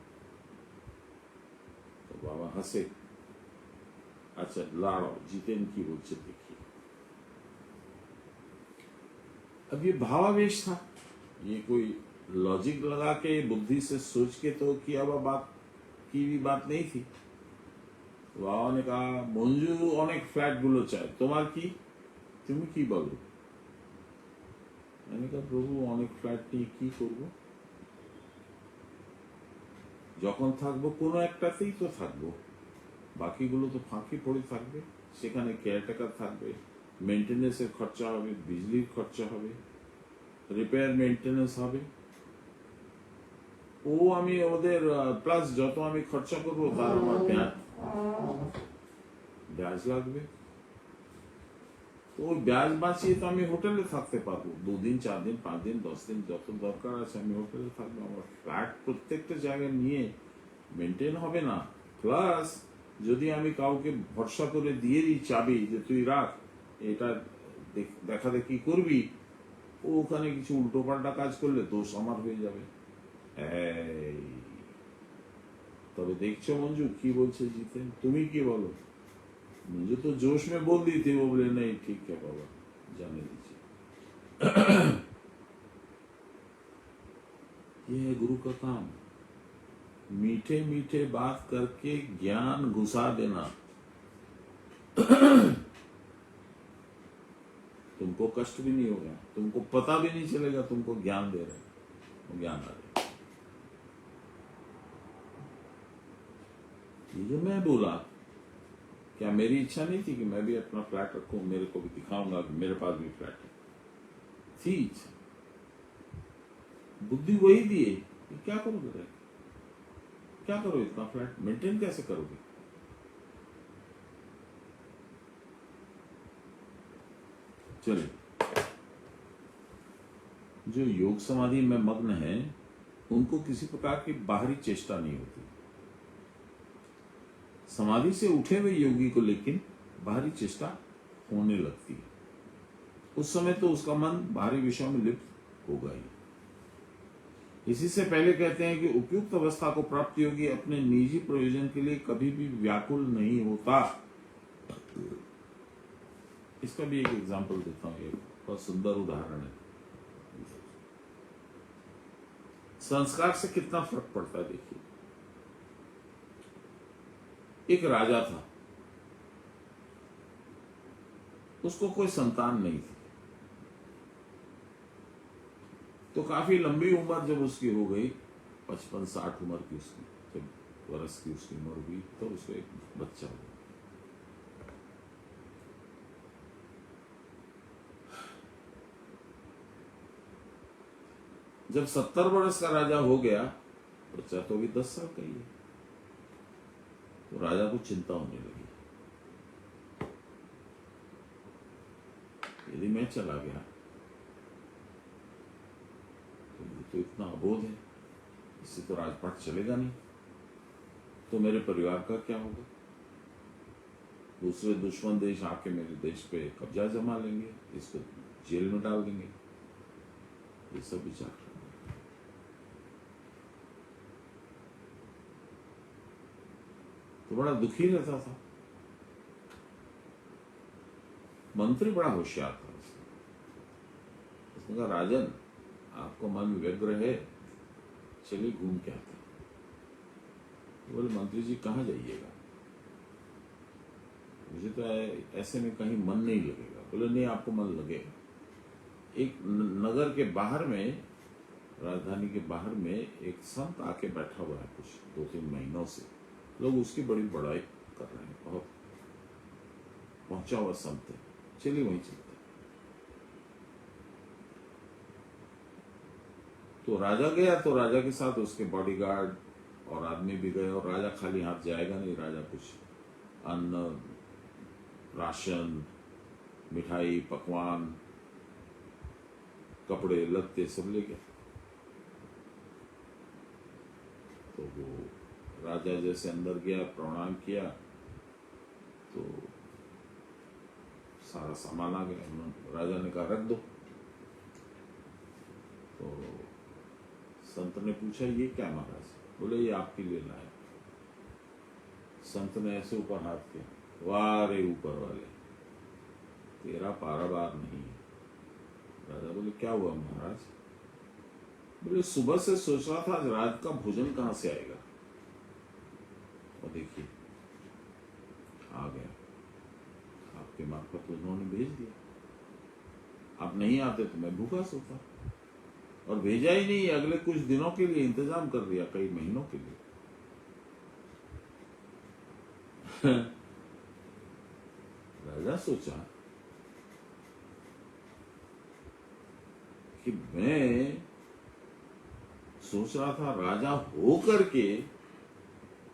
तो बाबा हंसे, अच्छा लाड़ो जितेन की वो चित देखिए। अब ये भावावेश था, ये कोई लॉजिक लगा के बुद्धि से सोच के तो किया हुआ बात की भी बात नहीं थी। बाबा ने कहा, मंजू अनेक फ्लैट गुलो चाहे, तुम्हार की, তুমি কি বলো? मैंने कहा, प्रभु अनेक फ्लैट নিয়ে কি করব? যখন থাকবো কোনো একটাতেই তো থাকবো, বাকিগুলো তো ফাঁকি পড়ে থাকবে। সেখানে কেয়ারটেকার থাকবে, মেইনটেনেন্সের খরচা হবে, বিজলির খরচা হবে, রিপেয়ার মেইনটেনেন্স হবে। ও আমি ওদের প্লাস যত আমি খরচা করবো তার আমার ব্যাজ লাগবে। তো ওই ব্যাজ বাঁচিয়ে তো আমি হোটেলে থাকতে পারবো, 2 দিন 4 দিন 5 দিন 10 দিন যত দরকার আছে আমি হোটেলে থাকবো। আমার ফ্ল্যাট প্রত্যেকটা জায়গায় নিয়ে মেনটেন হবে না। প্লাস যদি আমি কাউকে ভরসা করে দিয়ে দিই চাবি যে তুই রাখ, এটা দেখা দেখি করবি, ও ওখানে কিছু উল্টোপাল্টা কাজ করলে দোষ আমার হয়ে যাবে। তবে দেখছো मंजू কি বলছে জিতেন, তুমি কি বলো? मुझे तो जोश में बोल दी थी, वो बोले नहीं ठीक है बाबा, जाने दीजिए। ये है गुरु का काम, मीठे मीठे बात करके ज्ञान घुसा देना। तुमको कष्ट भी नहीं होगा, तुमको पता भी नहीं चलेगा तुमको ज्ञान दे रहे, वो ज्ञान आ जाएगा। ये जो मैं बोला, क्या मेरी इच्छा नहीं थी कि मैं भी अपना फ्लैट रखूं, मेरे को भी दिखाऊंगा कि मेरे पास भी फ्लैट है? थी इच्छा, बुद्धि वही दिए कि क्या करोगे रह, क्या करो, इतना फ्लैट मेंटेन कैसे करोगे? चलिए, जो योग समाधि में मग्न है उनको किसी प्रकार की बाहरी चेष्टा नहीं होती। समाधि से उठे हुए योगी को लेकिन बाहरी चेष्टा होने लगती है। उस समय तो उसका मन बाहरी विषयों में लिप्त होगा ही। इसी से पहले कहते हैं कि उपयुक्त अवस्था को प्राप्त योगी अपने निजी प्रयोजन के लिए कभी भी व्याकुल नहीं होता। इसका भी एक एग्जांपल देता हूं, एक बहुत सुंदर उदाहरण है। संस्कार से कितना फर्क पड़ता है देखिए। एक राजा था, उसको कोई संतान नहीं थी, तो काफी लंबी उम्र जब उसकी हो गई, 55-60 उम्र की उसकी, जब वर्ष की उसकी उम्र हुई तो उसको एक बच्चा हुआ। जब 70 वर्ष का राजा हो गया, बच्चा तो अभी 10 साल का ही है, तो राजा को चिंता होने लगी, यदि मैं चला गया तो ये तो इतना अबोध है, इससे तो राजपाट चलेगा नहीं, तो मेरे परिवार का क्या होगा? दूसरे दुश्मन देश आके मेरे देश पे कब्जा जमा लेंगे, इसको जेल में डाल देंगे, ये सब विचार। तो बड़ा दुखी रहता था। मंत्री बड़ा होशियार था, उसने कहा राजन, आपको मन व्यग्र है, चलिए घूम के आते हैं। बोले मंत्री जी कहाँ जाइएगा? मुझे तो ऐसे में कहीं मन नहीं लगेगा। बोले नहीं, आपको मन लगेगा। एक नगर के बाहर में, राजधानी के बाहर में एक संत आके बैठा हुआ है, कुछ 2-3 महीनों से लोग उसकी बड़ी बड़ाई कर रहे हैं, बहुत पहुंचा हुआ संत है, चलिए वहीं चलते। तो राजा गया, तो राजा के साथ उसके बॉडीगार्ड और आदमी भी गए, और राजा खाली हाथ जाएगा नहीं, राजा कुछ अन्न, राशन, मिठाई, पकवान, कपड़े लत्ते सब ले गया। तो वो राजा जैसे अंदर गया, प्रणाम किया, तो सारा सामान आ गया। राजा ने कहा रख दो। तो संत ने पूछा ये क्या महाराज? बोले ये आपके लिए लाया। संत ने ऐसे ऊपर हाथ किया, वाह रे ऊपर वाले, तेरा पारावार नहीं है। राजा बोले क्या हुआ महाराज? बोले सुबह से सोच रहा था आज रात का भोजन कहां से आएगा, और देखिए आ गया, आपके मार्फत उन्होंने भेज दिया। आप नहीं आते तो मैं भूखा सोता, और भेजा ही नहीं, अगले कुछ दिनों के लिए इंतजाम कर दिया, कई महीनों के लिए। राजा सोचा कि मैं सोच रहा था राजा हो करके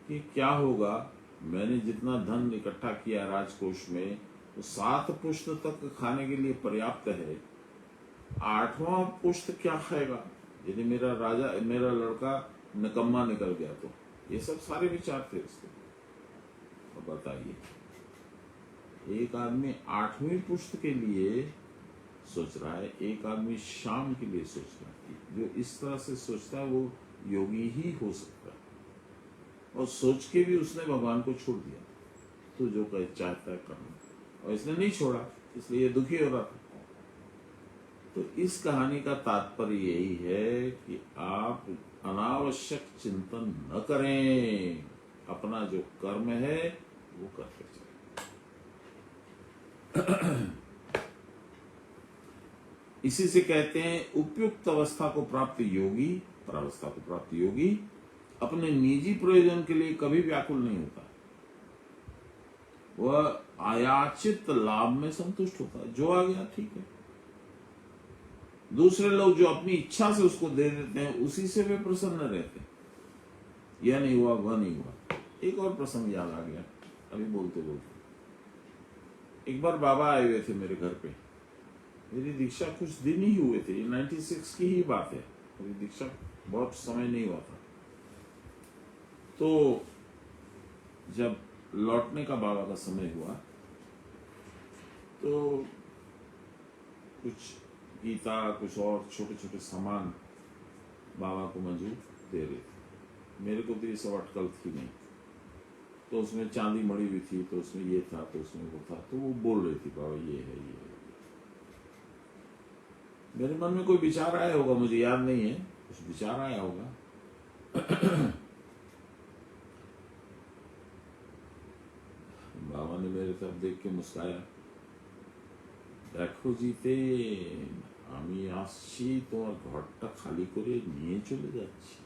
कि क्या होगा, मैंने जितना धन इकट्ठा किया राजकोष में, वो 7 पुश्त तक खाने के लिए पर्याप्त है। 8वां पुश्त क्या खाएगा यदि मेरा लड़का निकम्मा निकल गया तो? ये सब सारे विचार थे उसके। अब बताइए, एक आदमी 8वीं पुश्त के लिए सोच रहा है, एक आदमी शाम के लिए सोच रहा है। जो इस तरह से सोचता है वो योगी ही हो सकता है। और सोच के भी उसने भगवान को छोड़ दिया, तो जो कहे चाहता है करना, और इसने नहीं छोड़ा, इसलिए ये दुखी हो रहा था। तो इस कहानी का तात्पर्य यही है कि आप अनावश्यक चिंतन न करें, अपना जो कर्म है वो करते चलें। इसी से कहते हैं उपयुक्त अवस्था को प्राप्त योगी, परावस्था को प्राप्त योगी अपने निजी प्रयोजन के लिए कभी व्याकुल नहीं होता। वह आयाचित लाभ में संतुष्ट होता है, जो आ गया ठीक है। दूसरे लोग जो अपनी इच्छा से उसको दे देते हैं उसी से वे प्रसन्न रहते हैं। यह नहीं हुआ, वह नहीं हुआ। एक और प्रसंग याद आ गया अभी बोलते बोलते। एक बार बाबा आए हुए थे मेरे घर पे। मेरी दीक्षा कुछ दिन ही हुए थे, 96 की ही बात है। मेरी दीक्षा बहुत समय नहीं हुआ था। तो जब लौटने का बाबा का समय हुआ तो कुछ गीता, कुछ और छोटे छोटे सामान बाबा को मंजूर दे रहे थे। मेरे को तो ये सब अटकल थी नहीं। तो उसमें चांदी मड़ी हुई थी, तो उसमें ये था, तो उसमें वो था। तो वो बोल रही थी बाबा ये है, ये है। मेरे मन में कोई विचार आया होगा, मुझे याद नहीं है, कुछ विचार आया होगा। बाबा ने मेरे तरफ देख के मुस्काया। देखो जीते, আমি আসছি তোমার ঘরটা খালি করে নিয়ে চলে যাচ্ছি।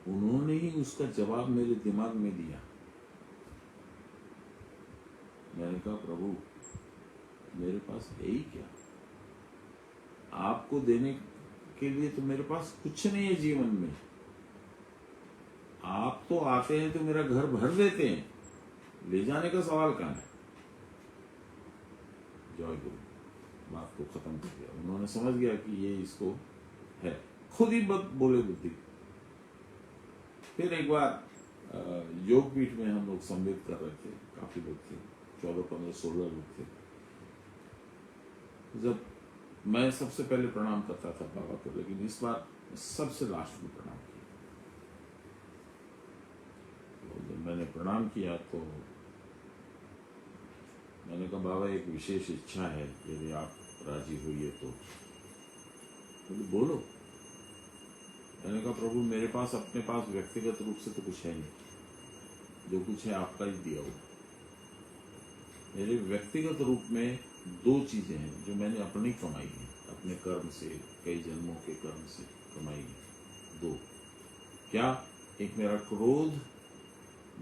उन्होंने ही उसका जवाब मेरे दिमाग में दिया। मैंने कहा प्रभु मेरे पास है ही क्या, आपको देने के लिए तो मेरे पास कुछ नहीं है जीवन में। आप तो आते हैं तो मेरा घर भर देते हैं, ले जाने का सवाल कहाँ है। जय गुरु, बात को खत्म कर दिया। उन्होंने समझ गया कि ये इसको है, खुद ही बोले बुद्धि। फिर एक बार योग पीठ में हम लोग संवेद कर रहे थे, काफी लोग थे, 14, 15, 16 लोग थे। जब मैं सबसे पहले प्रणाम करता था बाबा को, लेकिन इस बार सबसे लास्ट में प्रणाम किया। तो जब मैंने प्रणाम किया तो मैंने कहा बाबा एक विशेष इच्छा है, यदि आप राजी हुई तो बोलो। मैंने कहा प्रभु मेरे पास अपने पास व्यक्तिगत रूप से तो कुछ है नहीं, जो कुछ है आपका ही दिया हुआ। मेरे व्यक्तिगत रूप में 2 चीजें हैं जो मैंने अपनी कमाई है, अपने कर्म से, कई जन्मों के कर्म से कमाई है। 2 क्या? एक मेरा क्रोध,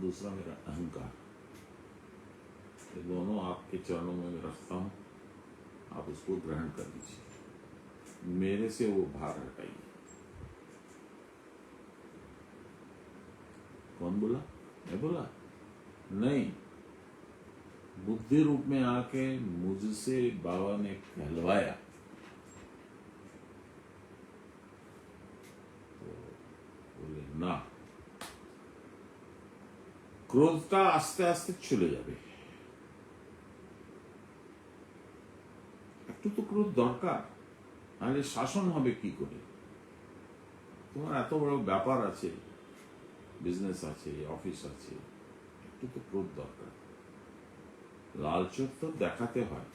दूसरा मेरा अहंकार। ये दोनों आपके चरणों में मैं रखता हूं, आप उसको ग्रहण कर लीजिए, मेरे से वो भार हटाइए। कौन बोला? मैं बोला? नहीं, बुद्धि रूप में आके मुझसे बाबा ने कहलवाया। तो बोले ना, ক্রোধটা আস্তে আস্তে চলে যাবে। একটু তো ক্রোধ দরকার, নাহলে শাসন হবে কি করে? তোমার এত বড় ব্যাপার আছে, বিজনেস আছে, অফিস আছে, একটু তো ক্রোধ দরকার। লাল চোখ তো দেখাতে হয়।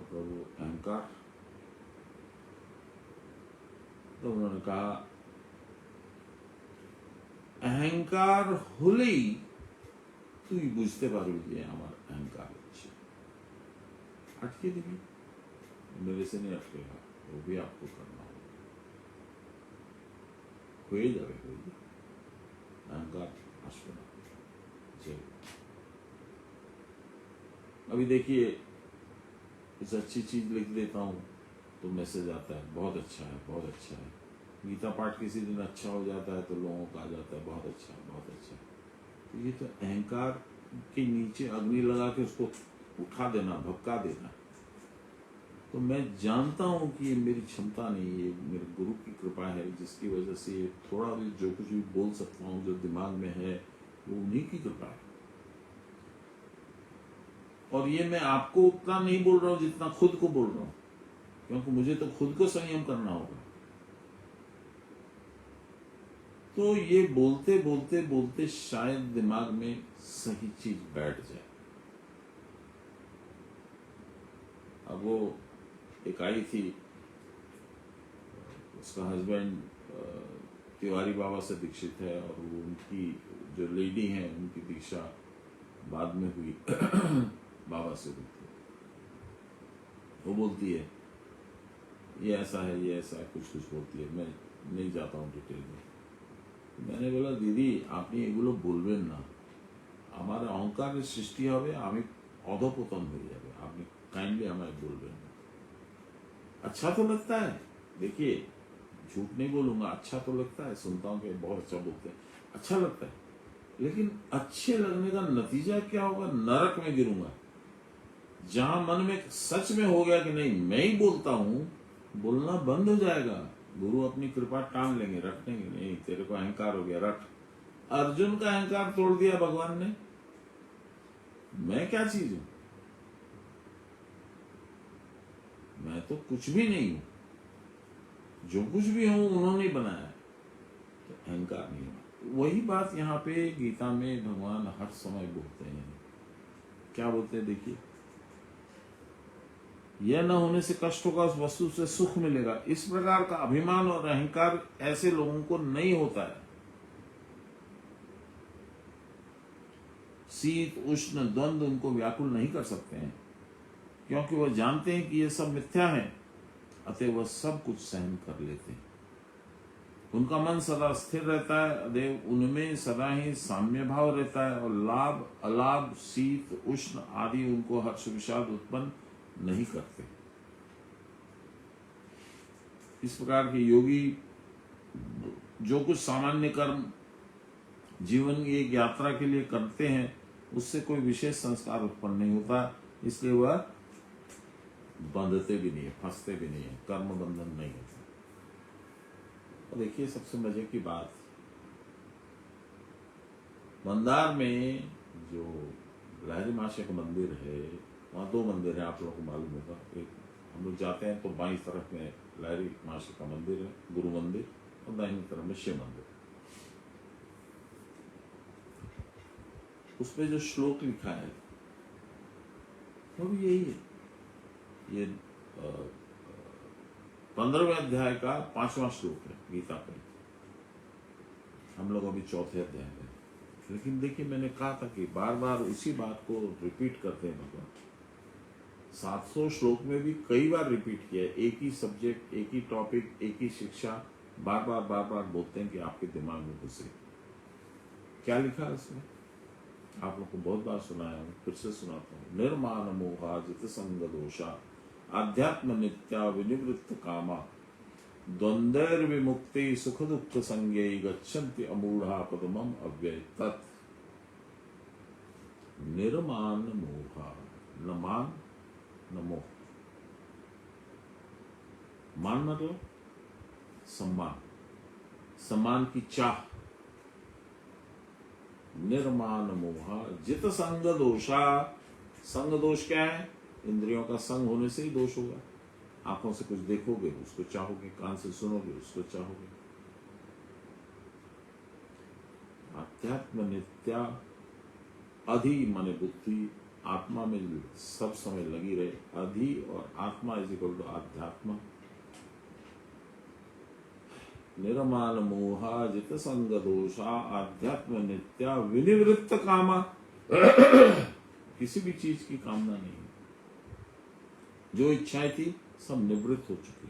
प्रभु अहंकार। तो उन्होंने कहा अहंकार হলেই তুই বুঝতে পারবি যে আমার अहंकार হচ্ছে। अटके दिखी, मेरे से नहीं अटकेगा, वो भी आपको करना होगा। হয়ে যাবে, अहंकार আসবে না। अभी देखिए कुछ अच्छी चीज लिख देता हूँ तो मैसेज आता है बहुत अच्छा है, बहुत अच्छा है। गीता पाठ किसी दिन अच्छा हो जाता है तो लोगों का आ जाता है बहुत अच्छा है, बहुत अच्छा है। तो ये तो अहंकार के नीचे अग्नि लगा के उसको उठा देना, भपका देना। तो मैं जानता हूँ कि ये मेरी क्षमता नहीं है, मेरे गुरु की कृपा है, जिसकी वजह से थोड़ा भी जो कुछ भी बोल सकता हूँ, जो दिमाग में है, वो उन्हीं की कृपा है। और ये मैं आपको उतना नहीं बोल रहा हूं जितना खुद को बोल रहा हूं, क्योंकि मुझे तो खुद को संयम करना होगा। तो ये बोलते बोलते बोलते शायद दिमाग में सही चीज बैठ जाए। अब वो एक आई थी, उसका हस्बैंड तिवारी बाबा से दीक्षित है, और वो उनकी जो लेडी हैं उनकी दीक्षा बाद में हुई बाबा से हुई थी। वो बोलती है ये ऐसा है, ये ऐसा है, कुछ कुछ बोलती है, मैं नहीं जाता हूँ डिटेल में। मैंने बोला दीदी আপনি এগুলো বলবেন না, আমার অহংকারের সৃষ্টি হবে, আমি অধপতন হয়ে যাবে, আপনি কাইন্डली আমায় বলবেন না। अच्छा तो लगता है, देखिए झूठ नहीं बोलूंगा, अच्छा तो लगता है, सुनता हूँ कि बहुत अच्छा बोलते हैं, अच्छा लगता है, लेकिन अच्छे लगने का नतीजा क्या होगा? नरक में गिरूंगा। जहां मन में सच में हो गया कि नहीं मैं ही बोलता हूं, बोलना बंद हो जाएगा, गुरु अपनी कृपा टांग लेंगे, रख देंगे, नहीं तेरे को अहंकार हो गया रख। अर्जुन का अहंकार तोड़ दिया भगवान ने। मैं क्या चीज हूं? मैं तो कुछ भी नहीं हूं, जो कुछ भी हूं उन्होंने बनाया, तो अहंकार नहीं हुआ। वही बात यहाँ पे गीता में भगवान हर समय बोलते हैं। क्या बोलते हैं देखिए, यह न होने से कष्ट होगा, उस वस्तु से सुख मिलेगा। इस प्रकार का अभिमान और अहंकार ऐसे लोगों को नहीं होता है। शीत उष्ण द्वंद्व उनको व्याकुल नहीं कर सकते हैं, क्योंकि वह जानते हैं कि ये सब मिथ्या है, अतः वह सब कुछ सहन कर लेते हैं। उनका मन सदा स्थिर रहता है, अतः उनमें सदा ही साम्य भाव रहता है, और लाभ अलाभ शीत उष्ण आदि उनको हर्ष विषाद उत्पन्न नहीं करते। इस प्रकार के योगी जो कुछ सामान्य कर्म जीवन की एक यात्रा के लिए करते हैं, उससे कोई विशेष संस्कार उत्पन्न नहीं होता, इसलिए वह बंधते भी नहीं है, फंसते भी नहीं है, कर्म बंधन नहीं होता। और देखिए सबसे मजे की बात, मंदार में जो लहरी माशे का मंदिर है, वहाँ दो मंदिर है, आप लोगों को मालूम होगा। एक हम लोग जाते हैं तो बाईं तरफ में लहरी माशे का मंदिर है, गुरु मंदिर, और दाहिनी तरफ में शिव मंदिर। उसमें जो श्लोक लिखा है वो भी यही है। ये 15वें अध्याय का 5वां श्लोक है गीता का। हम लोग अभी 4थे अध्याय में, लेकिन देखिए मैंने कहा था कि बार बार उसी बात को रिपीट करते हैं भगवान। 700 श्लोक में भी कई बार रिपीट किया है, एक ही सब्जेक्ट, एक ही टॉपिक, एक ही शिक्षा, बार बार बोलते हैं कि आपके दिमाग में घुसे। क्या लिखा है इसमें? आप लोग को बहुत बार सुनाया हूं, फिर से सुनाता हूं। निर्माण मोहा जित संग दोषा आध्यात्म नित्या विनिवृत्त कामा द्वंद्वैर विमुक्ति सुख दुख संज्ञे गच्छन्ति अमूढ़ा पदमम अव्यय तत्। निर्माण मोहा, न मान न मोह। मान मतलब सम्मान, सम्मान की चाह। निर्माण मोहा जित संग दोषा, संग दोष क्या है? इंद्रियों का संग होने से ही दोष होगा। आंखों से कुछ देखोगे उसको चाहोगे, कान से सुनोगे उसको चाहोगे। अध्यात्म नित्या, अधि माने बुद्धि, आत्मा में सब समय लगी रहे। अधि और आत्मा इज इक्वल टू आध्यात्म। निर्माण मोहा जित संग दोषा आध्यात्म नित्या विनिवृत्त कामा। किसी भी चीज की कामना नहीं, जो इच्छाएं थी सब निवृत्त हो चुकी।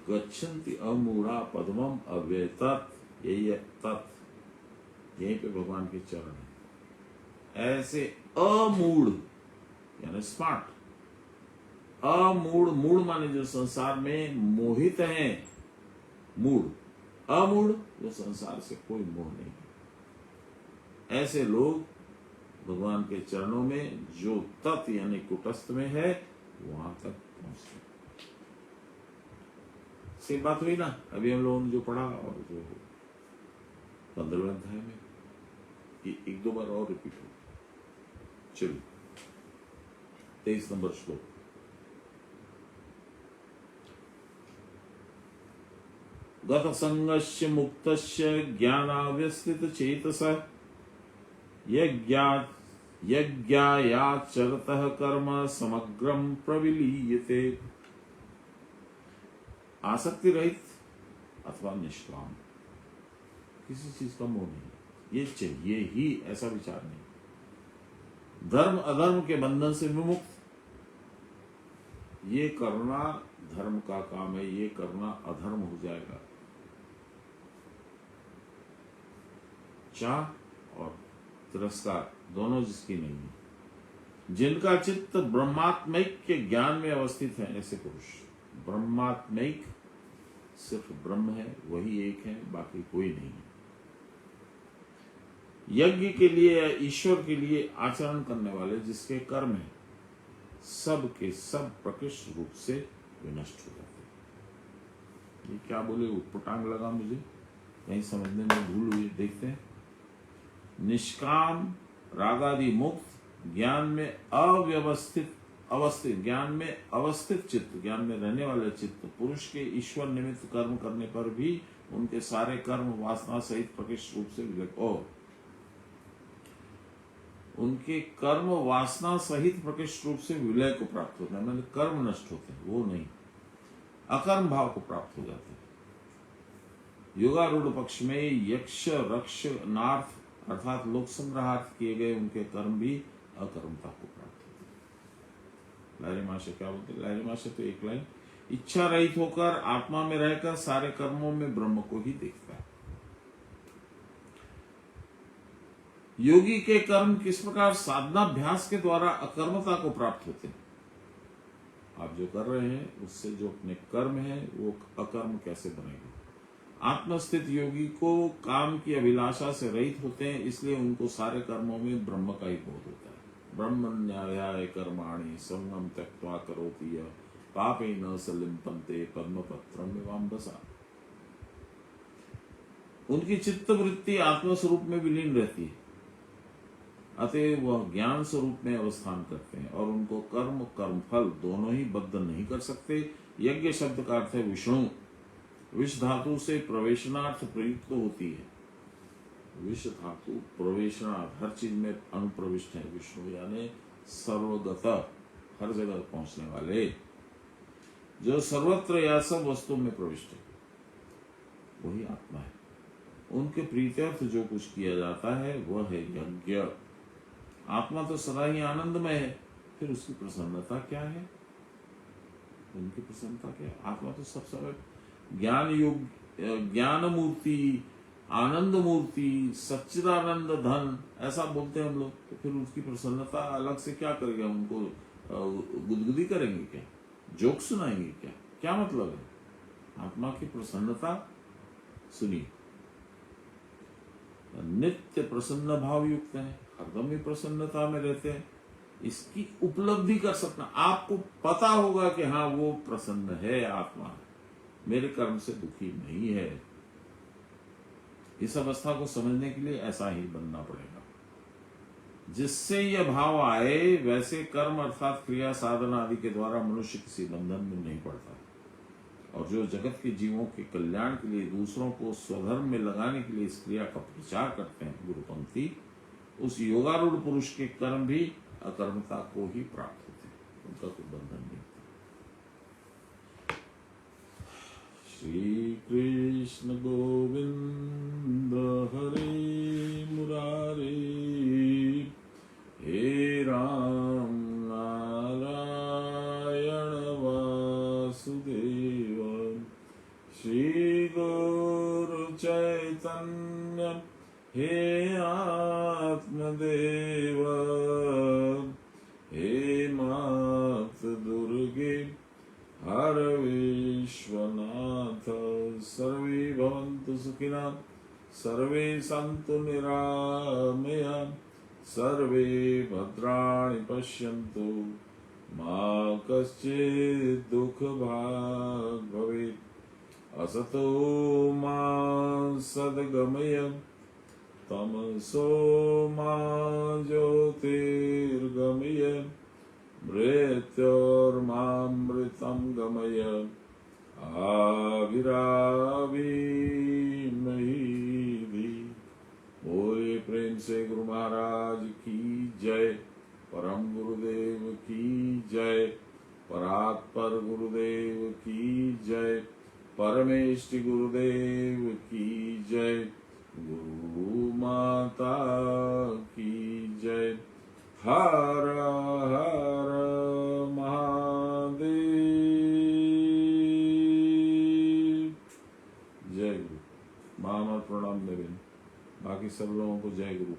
गच्छन्ति अमूढ़ा पद्मम अव्यय तत्। यही है तत्, यहीं पे भगवान के चरण है। ऐसे अमूढ़ यानी स्मार्ट, अमूढ़, मूढ़ माने जो संसार में मोहित हैं, मूढ़, अमूढ़ जो संसार से कोई मोह नहीं। ऐसे लोग भगवान के चरणों में जो तत् यानी कुटस्थ में है वहां तक पहुंचते। सेम बात हुई ना अभी हम लोगों ने जो पढ़ा, और जो 15वें अध्याय में ये एक दो बार और रिपीट हो। चलिए 23 नंबर श्लोक। गत संगस्य मुक्तस्य ज्ञानाव्यस्थित चेतसः यज्ञायाचरतः कर्म समग्रम प्रविलीयते। आसक्ति रहित अथवा निष्काम, किसी चीज का मोह नहीं, ये चाहिए ही ऐसा विचार नहीं। धर्म अधर्म के बंधन से विमुक्त, ये करना धर्म का काम है, ये करना अधर्म हो जाएगा। चाह और तिरस्कार दोनों जिसकी नहीं है, जिनका चित्त ब्रह्मात्मिक के ज्ञान में अवस्थित है, ऐसे पुरुष। ब्रह्मात्मिक सिर्फ ब्रह्म है, वही एक है, बाकी कोई नहीं है। यज्ञ के लिए या ईश्वर के लिए आचरण करने वाले जिसके कर्म है, सब के सब प्रकृष्ट रूप से विनष्ट हो जाते हैं। ये क्या बोले, उटपटांग लगा मुझे, कहीं समझने में भूल हुई। देखते हैं, निष्काम रागादि मुक्त ज्ञान में अव्यवस्थित अवस्थित ज्ञान में अवस्थित चित्त, ज्ञान में रहने वाले चित्त पुरुष के ईश्वर निमित्त कर्म करने पर भी उनके सारे कर्म वासना सहित प्रकृष्ट रूप से विलय, और उनके कर्म वासना सहित प्रकृष्ट रूप से विलय को प्राप्त होता है, मतलब कर्म नष्ट होते हैं, वो नहीं, अकर्म भाव को प्राप्त हो जाते हैं। योगारूढ़ पक्ष में यक्ष रक्ष नार्थ अर्थात लोक संग्रहार्थ किए गए उनके कर्म भी अकर्मता को प्राप्त होते हैं। लहरी माशे क्या बोलते हैं? लहरी माशे तो एक लाइन, इच्छा रहित होकर आत्मा में रहकर सारे कर्मों में ब्रह्म को ही देखता है। योगी के कर्म किस प्रकार साधनाभ्यास के द्वारा अकर्मता को प्राप्त होते हैं। आप जो कर रहे हैं उससे जो अपने कर्म है वो अकर्म कैसे बनेगा। आत्मस्थित योगी को काम की अभिलाषा से रहित होते हैं, इसलिए उनको सारे कर्मों में ब्रह्म का ही बोध होता है। ब्रह्मण्याय कर्माणि संगम त्यक्त्वा करोति यः पापेन स लिम्पन्ते पद्मपत्रम इवाम्भसा। उनकी चित्त वृत्ति आत्मस्वरूप में विलीन रहती है, अतः वह ज्ञान स्वरूप में अवस्थान करते हैं और उनको कर्म कर्मफल दोनों ही बद्ध नहीं कर सकते। यज्ञ शब्द का अर्थ है विष्णु, विष धातु से प्रवेशनार्थ प्रयुक्त होती है। विष धातु प्रवेशनार्थ, हर चीज में अनुप्रविष्ट है विष्णु, यानी सर्वगत, हर जगह पहुंचने वाले, जो सर्वत्र या सब वस्तु में प्रविष्ट है, वही आत्मा है। उनके प्रीत्यर्थ जो कुछ किया जाता है वह है यज्ञ। आत्मा तो सदा ही आनंदमय है, फिर उसकी प्रसन्नता क्या है? उनकी प्रसन्नता क्या है? आत्मा तो सब समय ज्ञान योग, ज्ञान मूर्ति, आनंद मूर्ति, सच्चिदानंद धन, ऐसा बोलते हैं हम लोग। तो फिर उसकी प्रसन्नता अलग से क्या करेंगे? उनको गुदगुदी करेंगे क्या? जोक सुनाएंगे क्या? क्या मतलब है? आत्मा की प्रसन्नता सुनिए, नित्य प्रसन्न भाव युक्त है, हरदम ही प्रसन्नता में रहते हैं। इसकी उपलब्धि कर सकना, आपको पता होगा कि हाँ वो प्रसन्न है, आत्मा मेरे कर्म से दुखी नहीं है। इस अवस्था को समझने के लिए ऐसा ही बनना पड़ेगा। जिससे यह भाव आए वैसे कर्म अर्थात क्रिया साधना आदि के द्वारा मनुष्य किसी बंधन में नहीं पड़ता, और जो जगत के जीवों के कल्याण के लिए दूसरों को स्वधर्म में लगाने के लिए इस क्रिया का प्रचार करते हैं गुरु पंक्ति, उस योगारूढ़ पुरुष के कर्म भी अकर्मता को ही प्राप्त होते हैं, उनका कोई बंधन नहीं। श्री कृष्ण गोविंद हरे मुरारे, हे राम नारायण वासुदेव, श्री गुरु चैतन्य हे आत्मदेव, हे मात दुर्गे हर विश्वनाथ, सर्वे भवन्तु सुखिनः, सर्वे सन्तु निरामया, सर्वे भद्राणि पश्यन्तु, मा कश्चित् दुःखभाग् भवेत्। असतो मा सद्गमय, तमसो मा ज्योतिर्गमय, मृत्योर्मामृतं गमय, आविराविर्महीधि। बोले प्रेम से गुरु महाराज की जय, परम गुरुदेव की जय, परात्पर गुरुदेव की जय, परमेष्टि गुरुदेव हर हर महादेव। जय गुरु। मामा प्रणाम देवेन, बाकी सब लोगों को जय गुरु।